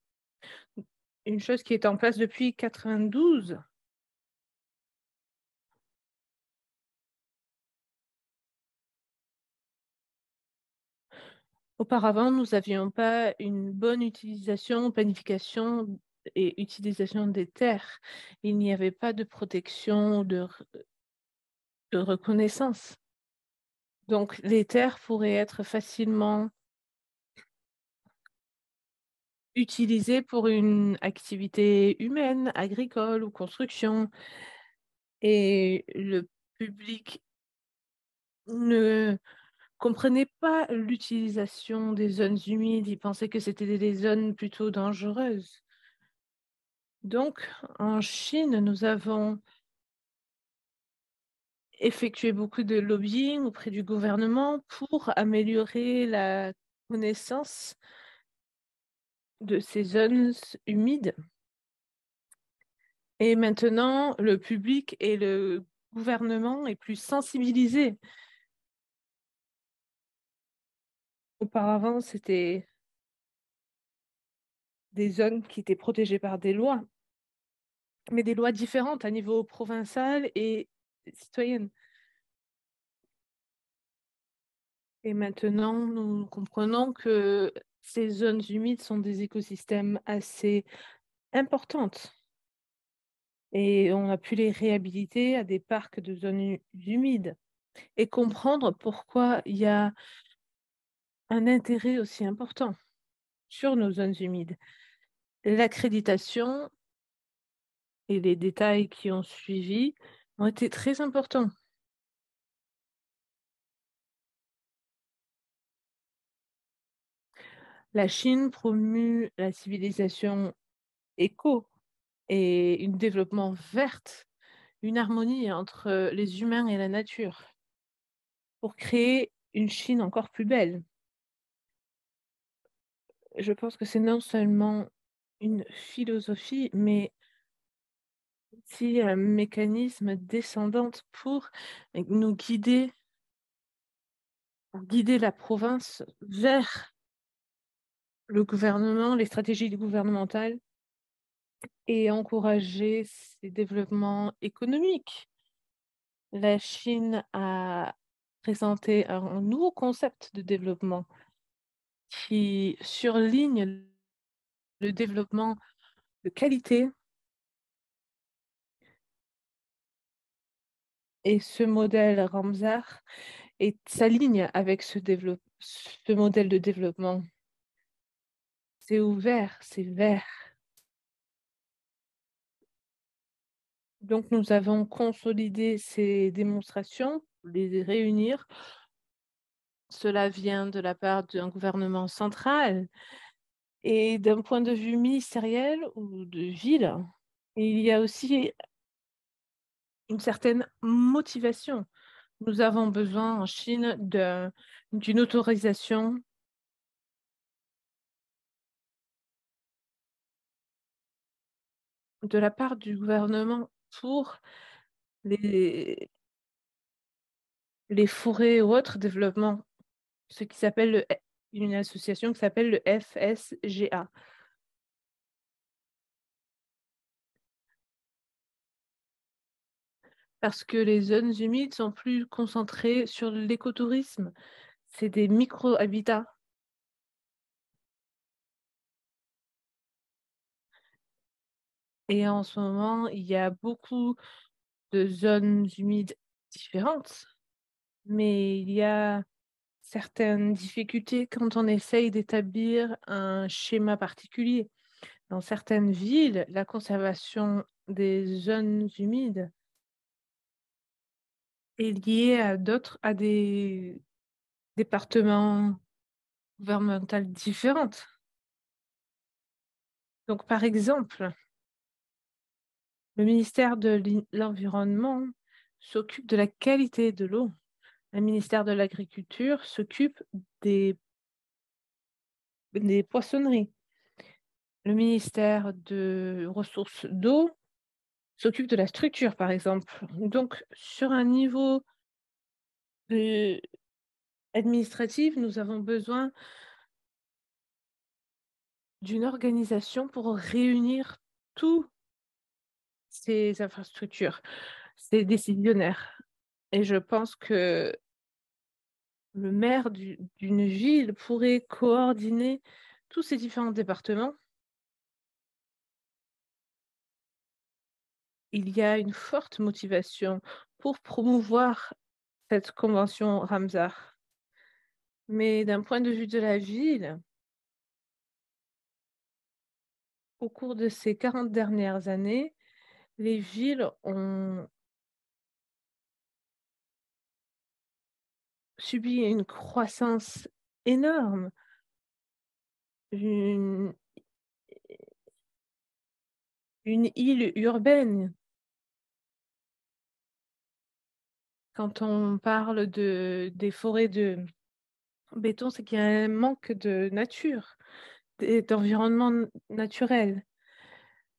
Une chose qui est en place depuis 1992. Auparavant, nous n'avions pas une bonne utilisation, planification et utilisation des terres. Il n'y avait pas de protection, de reconnaissance. Donc, les terres pourraient être facilement utilisées pour une activité humaine, agricole ou construction. Et le public ne comprenait pas l'utilisation des zones humides. Il pensait que c'était des zones plutôt dangereuses. Donc, en Chine, nous avons effectué beaucoup de lobbying auprès du gouvernement pour améliorer la connaissance de ces zones humides. Et maintenant, le public et le gouvernement est plus sensibilisé. Auparavant, c'était des zones qui étaient protégées par des lois, mais des lois différentes à niveau provincial et citoyen. Et maintenant, nous comprenons que ces zones humides sont des écosystèmes assez importantes. Et on a pu les réhabiliter à des parcs de zones humides et comprendre pourquoi il y a un intérêt aussi important sur nos zones humides. L'accréditation et les détails qui ont suivi ont été très importants. La Chine promue la civilisation éco et un développement vert, une harmonie entre les humains et la nature pour créer une Chine encore plus belle. Je pense que c'est non seulement une philosophie, mais aussi un mécanisme descendant pour nous guider la province vers le gouvernement, les stratégies gouvernementales et encourager ces développements économiques. La Chine a présenté un nouveau concept de développement qui surligne le développement de qualité. Et ce modèle Ramsar s'aligne avec ce modèle de développement. C'est ouvert, c'est vert. Donc, nous avons consolidé ces démonstrations, les réunir. Cela vient de la part d'un gouvernement central et d'un point de vue ministériel ou de ville. Il y a aussi une certaine motivation. Nous avons besoin en Chine d'une autorisation de la part du gouvernement pour les forêts ou autres développements, ce qui s'appelle une association qui s'appelle le FSGA. Parce que les zones humides sont plus concentrées sur l'écotourisme. C'est des micro-habitats. Et en ce moment, il y a beaucoup de zones humides différentes, mais il y a certaines difficultés quand on essaye d'établir un schéma particulier. Dans certaines villes, la conservation des zones humides est liée à des départements gouvernementaux différents. Donc, par exemple, le ministère de l'Environnement s'occupe de la qualité de l'eau. Le ministère de l'Agriculture s'occupe des poissonneries. Le ministère de ressources d'eau s'occupe de la structure, par exemple. Donc, sur un niveau administratif, nous avons besoin d'une organisation pour réunir tous ces infrastructures, ces décisionnaires. Et je pense que le maire d'une ville pourrait coordonner tous ces différents départements. Il y a une forte motivation pour promouvoir cette convention Ramsar. Mais d'un point de vue de la ville, au cours de ces 40 dernières années, les villes ont subi une croissance énorme, une île urbaine. Quand on parle des forêts de béton, c'est qu'il y a un manque de nature, d'environnement naturel.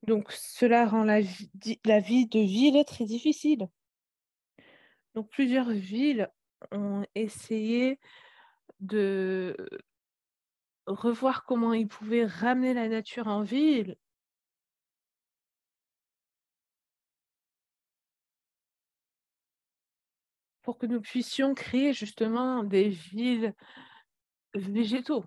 Donc, cela rend la vie de ville très difficile. Donc, plusieurs villes ont essayé de revoir comment ils pouvaient ramener la nature en ville. Pour que nous puissions créer justement des villes végétaux.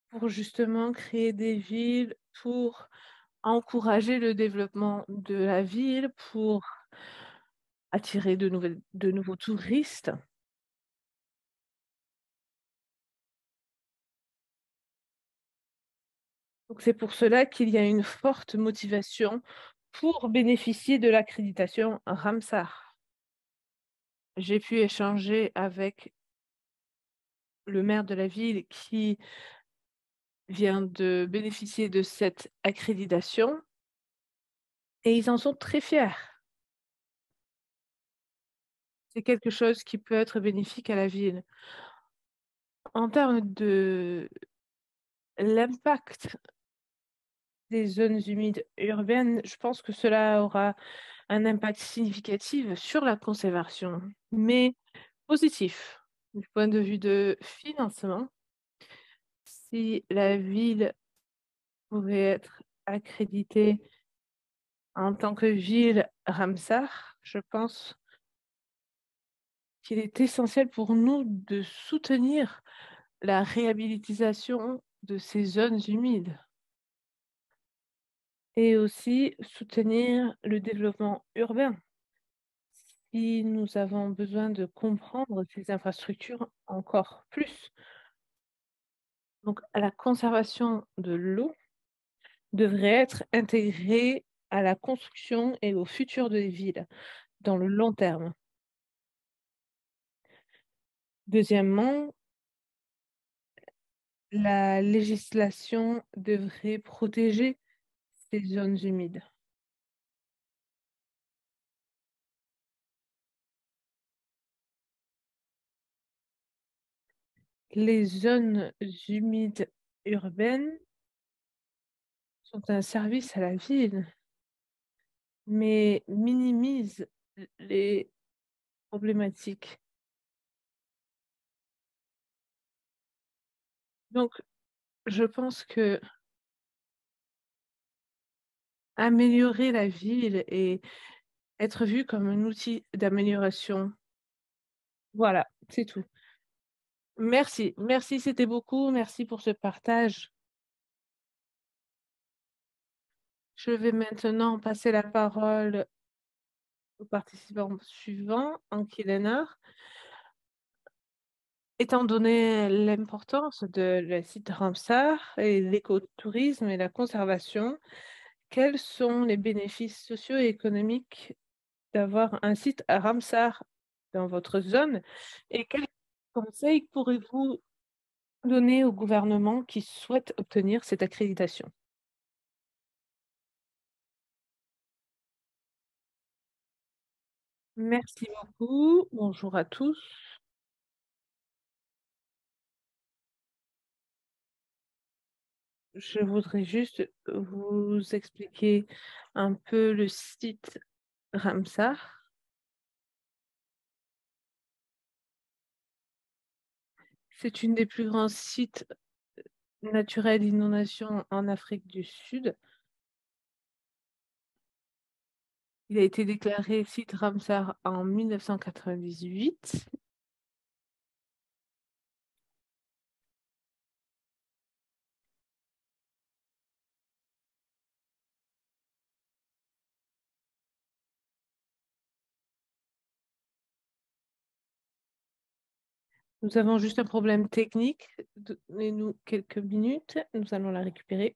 Pour justement créer des villes, pour encourager le développement de la ville, pour attirer de nouveaux touristes. Donc c'est pour cela qu'il y a une forte motivation pour bénéficier de l'accréditation Ramsar. J'ai pu échanger avec le maire de la ville qui vient de bénéficier de cette accréditation et ils en sont très fiers. C'est quelque chose qui peut être bénéfique à la ville. En termes de l'impact des zones humides urbaines, je pense que cela aura un impact significatif sur la conservation, mais positif du point de vue de financement. Si la ville pouvait être accréditée en tant que ville Ramsar, je pense qu'il est essentiel pour nous de soutenir la réhabilitation de ces zones humides et aussi soutenir le développement urbain. Si nous avons besoin de comprendre ces infrastructures encore plus. Donc, la conservation de l'eau devrait être intégrée à la construction et au futur des villes dans le long terme. Deuxièmement, la législation devrait protéger ces zones humides. Les zones humides urbaines sont un service à la ville, mais minimisent les problématiques. Donc, je pense que améliorer la ville et être vu comme un outil d'amélioration. Voilà, c'est tout. Merci, merci, c'était beaucoup. Merci pour ce partage. Je vais maintenant passer la parole aux participants suivants, Anki Lénard. Étant donné l'importance de le site Ramsar et l'écotourisme et la conservation, quels sont les bénéfices sociaux et économiques d'avoir un site à Ramsar dans votre zone et quels conseils pourrez-vous donner au gouvernement qui souhaite obtenir cette accréditation? Merci beaucoup. Bonjour à tous. Je voudrais juste vous expliquer un peu le site Ramsar. C'est une des plus grands sites naturels d'inondation en Afrique du Sud. Il a été déclaré site Ramsar en 1998. Nous avons juste un problème technique. Donnez-nous quelques minutes. Nous allons la récupérer.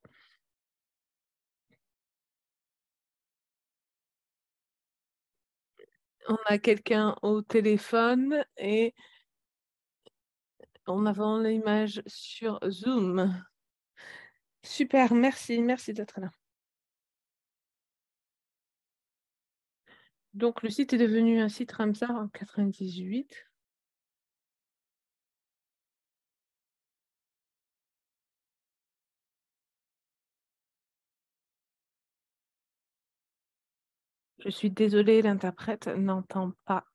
On a quelqu'un au téléphone et on a l'image sur Zoom. Super, merci d'être là. Donc, le site est devenu un site Ramsar en 1998. Je suis désolée, l'interprète n'entend pas.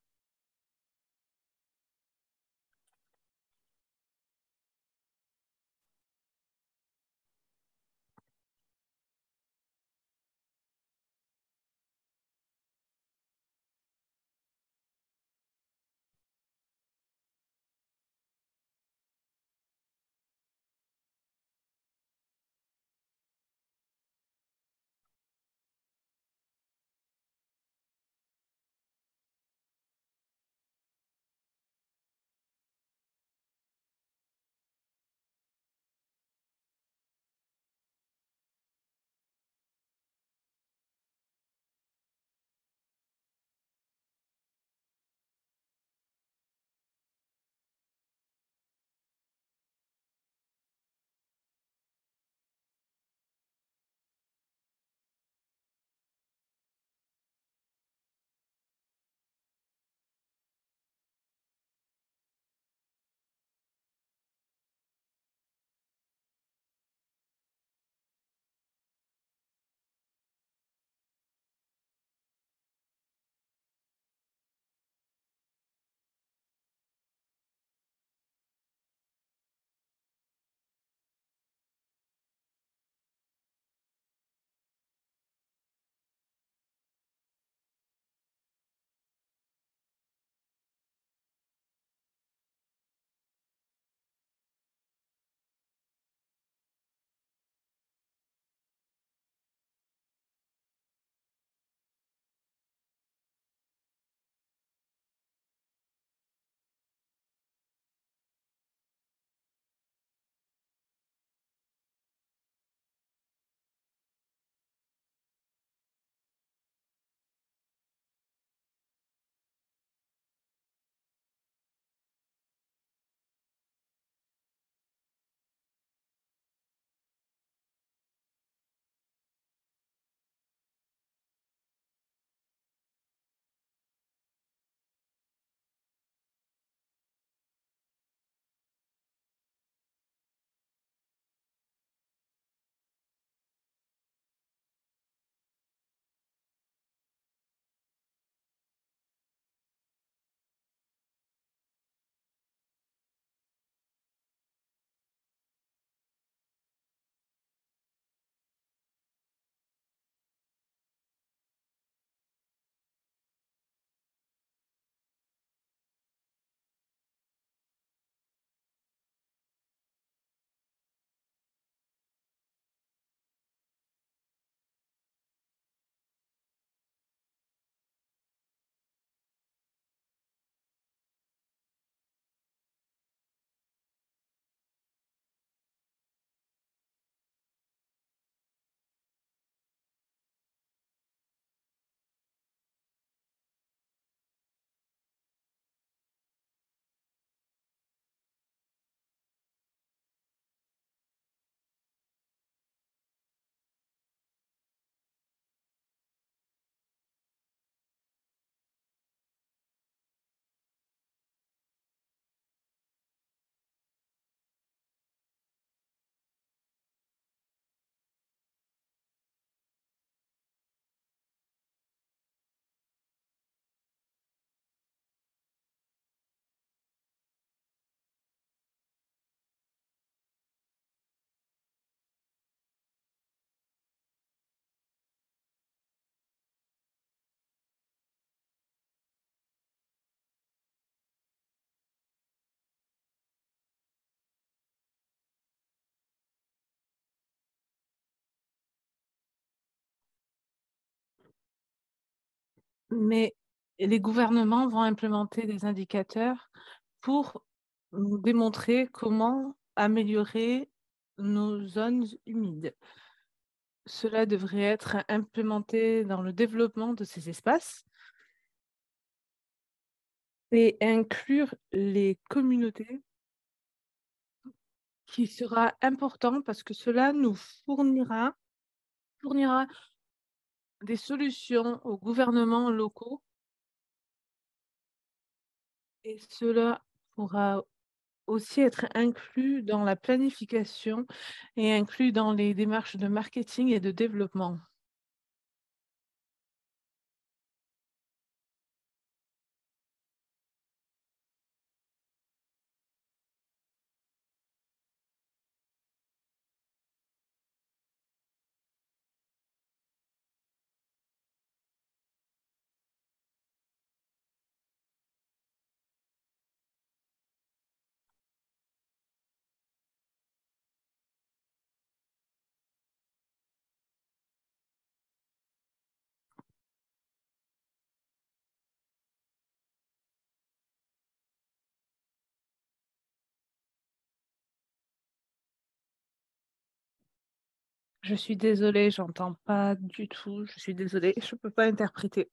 mais les gouvernements vont implémenter des indicateurs pour nous démontrer comment améliorer nos zones humides. Cela devrait être implémenté dans le développement de ces espaces et inclure les communautés, qui sera important parce que cela nous fournira des solutions aux gouvernements locaux et cela pourra aussi être inclus dans la planification et inclus dans les démarches de marketing et de développement. Je suis désolée, j'entends pas du tout. Je suis désolée, je peux pas interpréter.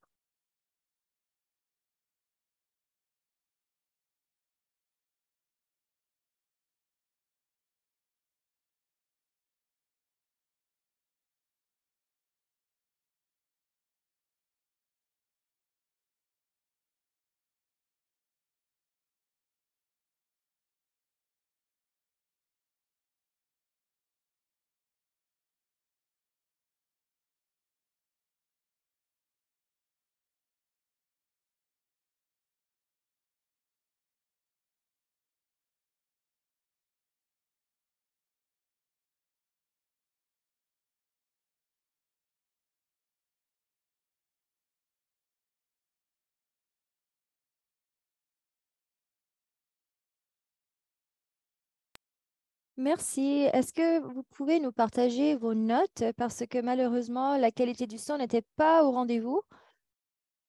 Merci. Est-ce que vous pouvez nous partager vos notes parce que malheureusement, la qualité du son n'était pas au rendez-vous.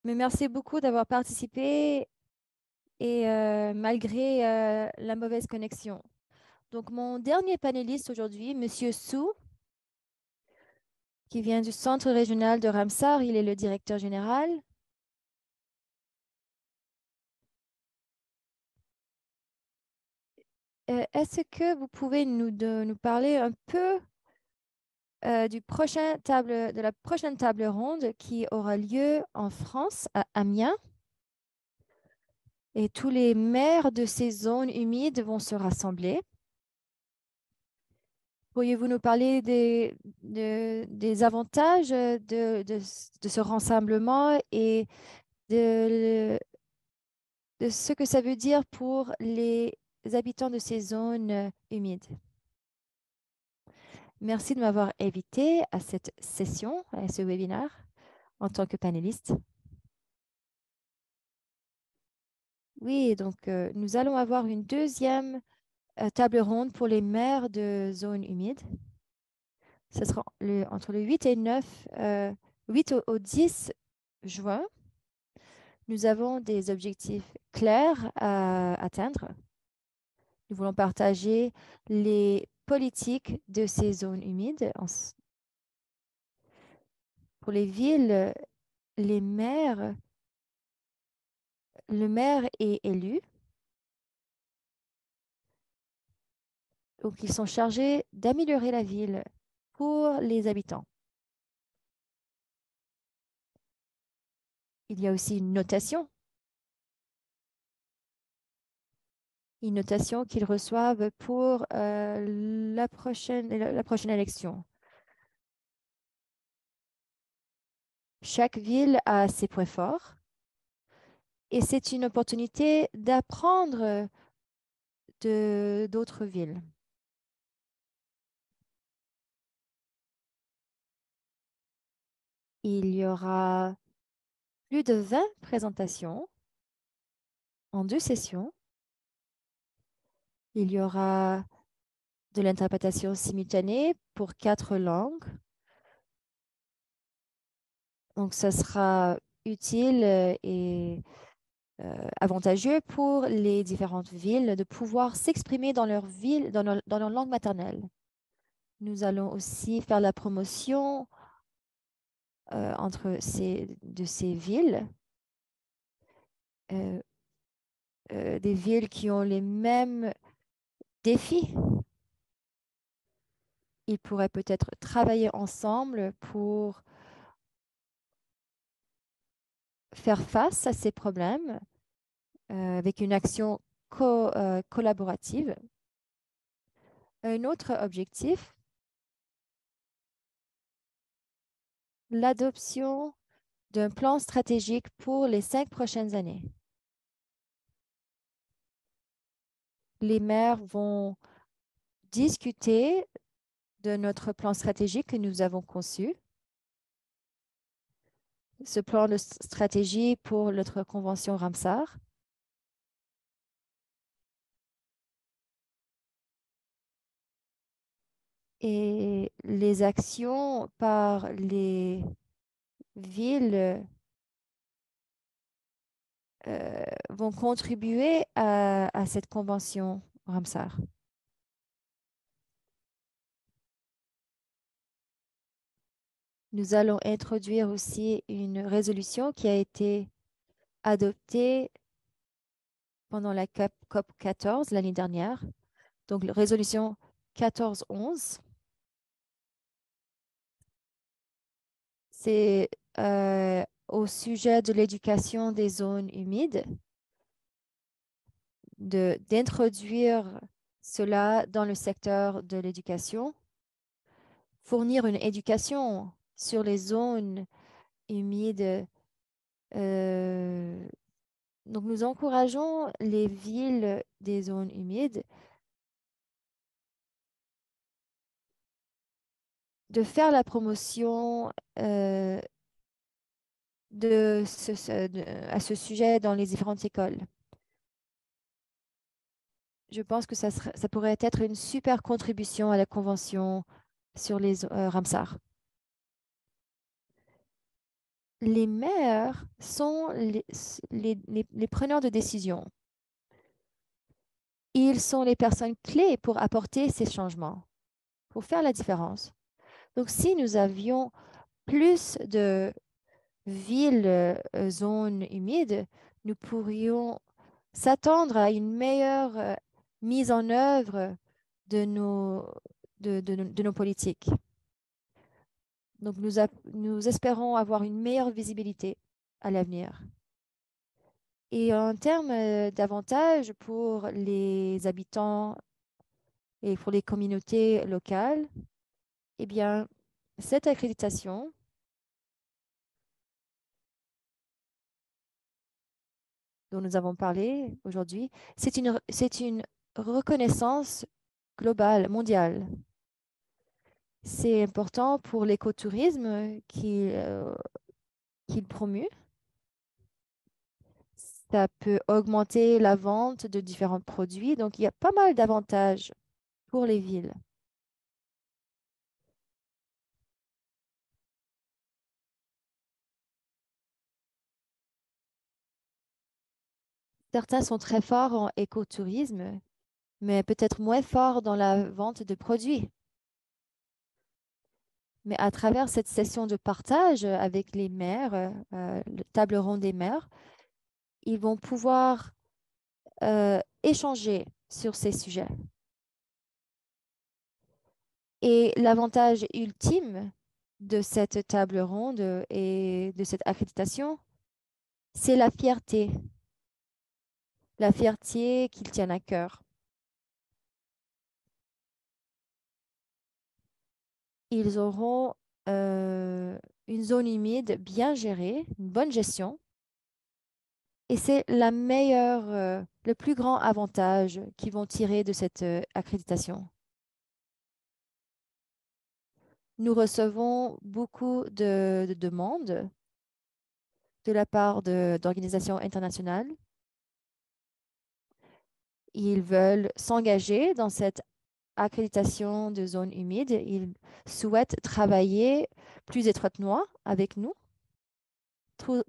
Mais merci beaucoup d'avoir participé et malgré la mauvaise connexion. Donc, mon dernier panéliste aujourd'hui, Monsieur Sou, qui vient du Centre régional de Ramsar, il est le directeur général. Est-ce que vous pouvez nous parler un peu de la prochaine table ronde qui aura lieu en France, à Amiens? Et tous les maires de ces zones humides vont se rassembler. Pourriez-vous nous parler des avantages de ce rassemblement et de ce que ça veut dire pour les habitants de ces zones humides? Merci de m'avoir invité à cette session, à ce webinaire, en tant que panéliste. Oui, donc nous allons avoir une deuxième table ronde pour les maires de zones humides. Ce sera entre le 8 et 9, 8 au 10 juin. Nous avons des objectifs clairs à atteindre. Nous voulons partager les politiques de ces zones humides. Pour les villes, le maire est élu. Donc, ils sont chargés d'améliorer la ville pour les habitants. Il y a aussi une notation qu'ils reçoivent pour la prochaine élection. Chaque ville a ses points forts et c'est une opportunité d'apprendre d'autres villes. Il y aura plus de 20 présentations en 2 sessions. Il y aura de l'interprétation simultanée pour 4 langues. Donc, ça sera utile et avantageux pour les différentes villes de pouvoir s'exprimer dans leur ville, dans leur langue maternelle. Nous allons aussi faire la promotion entre ces villes, des villes qui ont les mêmes défis. Ils pourraient peut-être travailler ensemble pour faire face à ces problèmes avec une action collaborative. Un autre objectif, l'adoption d'un plan stratégique pour les 5 prochaines années. Les maires vont discuter de notre plan stratégique que nous avons conçu. Ce plan de stratégie pour notre convention Ramsar. Et les actions par les villes vont contribuer à cette convention Ramsar. Nous allons introduire aussi une résolution qui a été adoptée pendant la COP 14 l'année dernière. Donc, la résolution 1411. C'est au sujet de l'éducation des zones humides, d'introduire cela dans le secteur de l'éducation, fournir une éducation sur les zones humides. Donc, nous encourageons les villes des zones humides de faire la promotion à ce sujet dans les différentes écoles. Je pense que ça pourrait être une super contribution à la convention sur les Ramsar. Les maires sont les preneurs de décision. Ils sont les personnes clés pour apporter ces changements, pour faire la différence. Donc, si nous avions plus de villes, zones humides, nous pourrions s'attendre à une meilleure mise en œuvre de nos politiques. Donc, nous espérons avoir une meilleure visibilité à l'avenir. Et en termes d'avantages pour les habitants et pour les communautés locales, eh bien, cette accréditation dont nous avons parlé aujourd'hui, c'est une reconnaissance globale, mondiale. C'est important pour l'écotourisme qu'il promue. Ça peut augmenter la vente de différents produits. Donc, il y a pas mal d'avantages pour les villes. Certains sont très forts en écotourisme, mais peut-être moins forts dans la vente de produits. Mais à travers cette session de partage avec les maires, le table ronde des maires, ils vont pouvoir échanger sur ces sujets. Et l'avantage ultime de cette table ronde et de cette accréditation, c'est la fierté. La fierté qu'ils tiennent à cœur. Ils auront une zone humide bien gérée, une bonne gestion. Et c'est le plus grand avantage qu'ils vont tirer de cette accréditation. Nous recevons beaucoup de demandes de la part d'organisations internationales. Ils veulent s'engager dans cette accréditation de zones humides. Ils souhaitent travailler plus étroitement avec nous,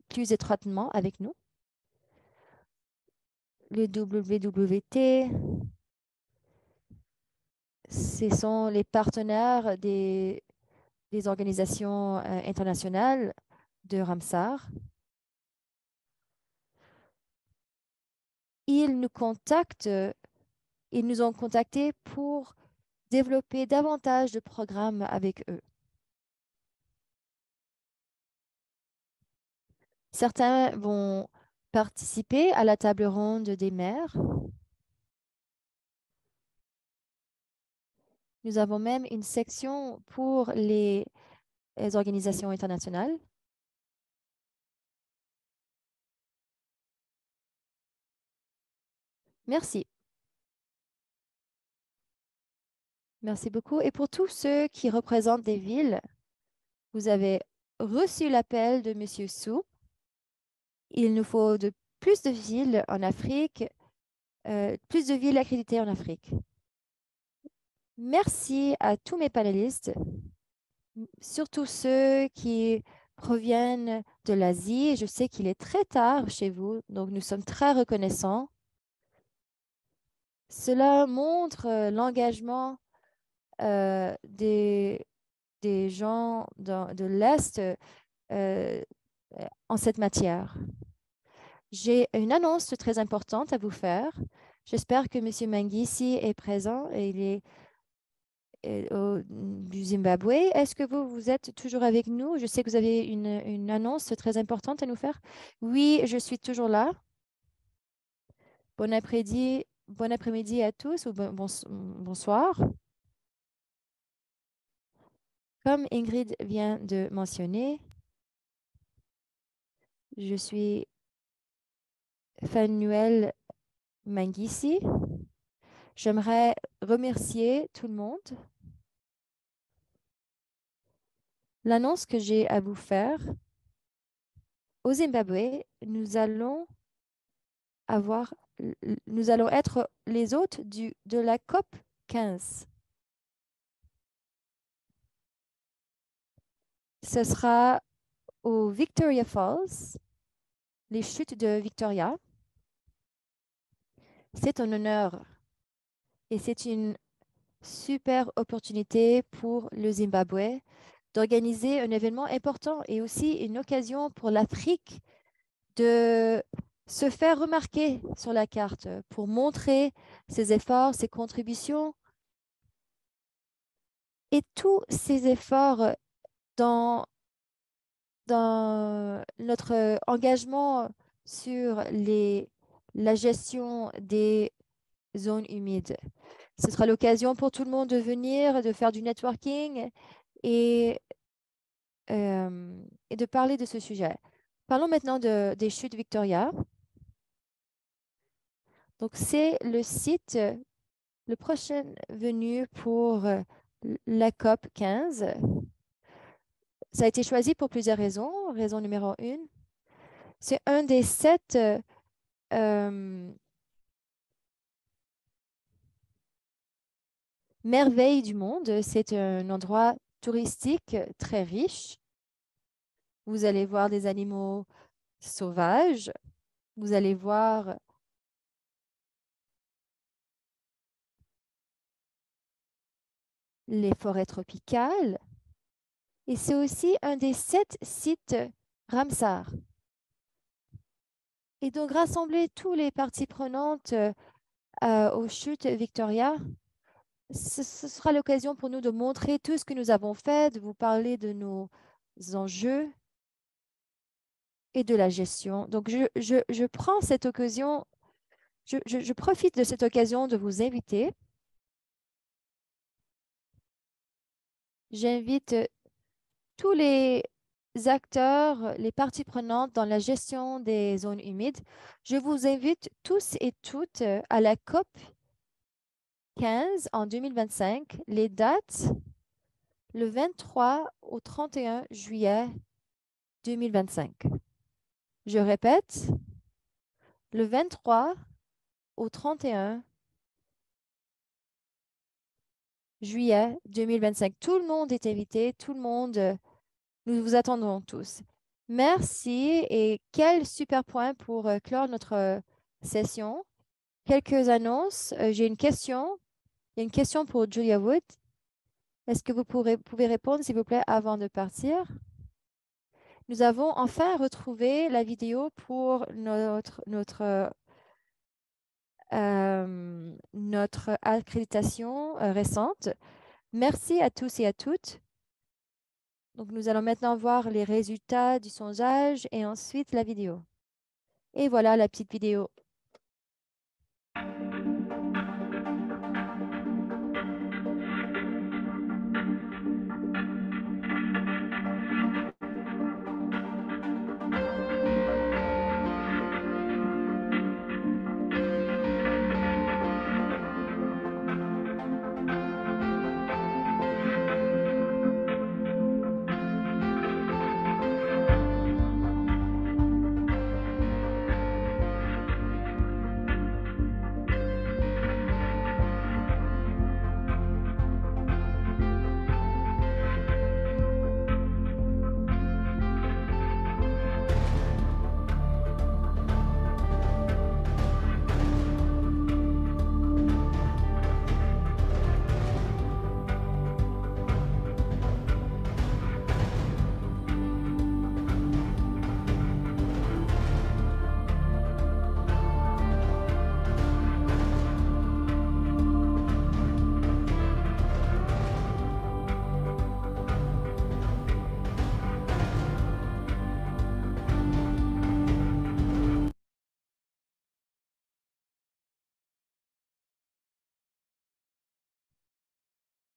plus étroitement avec nous. Le WWT, ce sont les partenaires des organisations internationales de Ramsar. Ils nous ont contactés pour développer davantage de programmes avec eux. Certains vont participer à la table ronde des maires. Nous avons même une section pour les organisations internationales. Merci. Merci beaucoup. Et pour tous ceux qui représentent des villes, vous avez reçu l'appel de M. Sou. Il nous faut plus de villes en Afrique, plus de villes accréditées en Afrique. Merci à tous mes panélistes, surtout ceux qui proviennent de l'Asie. Je sais qu'il est très tard chez vous, donc nous sommes très reconnaissants. Cela montre l'engagement des gens de l'Est en cette matière. J'ai une annonce très importante à vous faire. J'espère que M. Mangisi est présent et il est du Zimbabwe. Est-ce que vous êtes toujours avec nous? Je sais que vous avez une annonce très importante à nous faire. Oui, je suis toujours là. Bon après-midi à tous ou bonsoir. Comme Ingrid vient de mentionner, je suis Fanuel Mangisi. J'aimerais remercier tout le monde. L'annonce que j'ai à vous faire, au Zimbabwe, nous allons être les hôtes de la COP 15. Ce sera au Victoria Falls, les chutes de Victoria. C'est un honneur et c'est une super opportunité pour le Zimbabwe d'organiser un événement important et aussi une occasion pour l'Afrique de se faire remarquer sur la carte pour montrer ses efforts, ses contributions et tous ces efforts dans notre engagement sur la gestion des zones humides. Ce sera l'occasion pour tout le monde de venir, de faire du networking et de parler de ce sujet. Parlons maintenant des chutes Victoria. Donc, c'est le site, le prochain venu pour la COP 15. Ça a été choisi pour plusieurs raisons. Raison numéro 1, c'est un des 7 merveilles du monde. C'est un endroit touristique très riche. Vous allez voir des animaux sauvages. Vous allez voir les forêts tropicales. Et c'est aussi un des 7 sites Ramsar. Et donc, rassembler tous les parties prenantes aux chutes Victoria, ce sera l'occasion pour nous de montrer tout ce que nous avons fait, de vous parler de nos enjeux et de la gestion. Donc, je prends cette occasion, je profite de cette occasion de vous inviter. J'invite tous les acteurs, les parties prenantes dans la gestion des zones humides. Je vous invite tous et toutes à la COP 15 en 2025. Les dates, le 23 au 31 juillet 2025. Je répète, le 23 au 31 juillet 2025. Tout le monde est invité, tout le monde, nous vous attendons tous. Merci et quel super point pour clore notre session. Quelques annonces. J'ai une question. Il y a une question pour Julia Wood. Est-ce que vous pouvez répondre, s'il vous plaît, avant de partir? Nous avons enfin retrouvé la vidéo pour notre accréditation récente. Merci à tous et à toutes. Donc, nous allons maintenant voir les résultats du sondage et ensuite la vidéo. Et voilà la petite vidéo.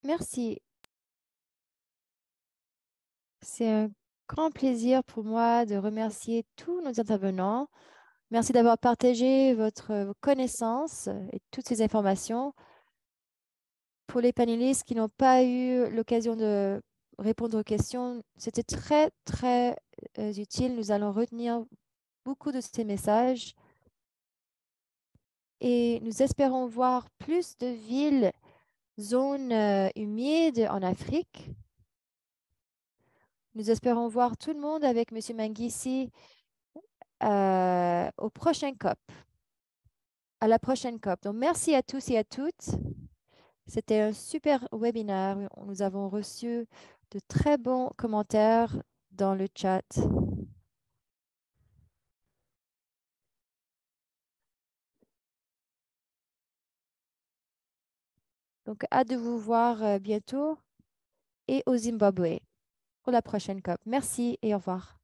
Merci. C'est un grand plaisir pour moi de remercier tous nos intervenants. Merci d'avoir partagé vos connaissances et toutes ces informations. Pour les panélistes qui n'ont pas eu l'occasion de répondre aux questions, c'était très, très utile. Nous allons retenir beaucoup de ces messages et nous espérons voir plus de villes, zones humides en Afrique. Nous espérons voir tout le monde avec M. Mengistu au prochain COP, à la prochaine COP. Donc, merci à tous et à toutes. C'était un super webinaire. Nous avons reçu de très bons commentaires dans le chat. Donc, hâte de vous voir bientôt et au Zimbabwe pour la prochaine COP. Merci et au revoir.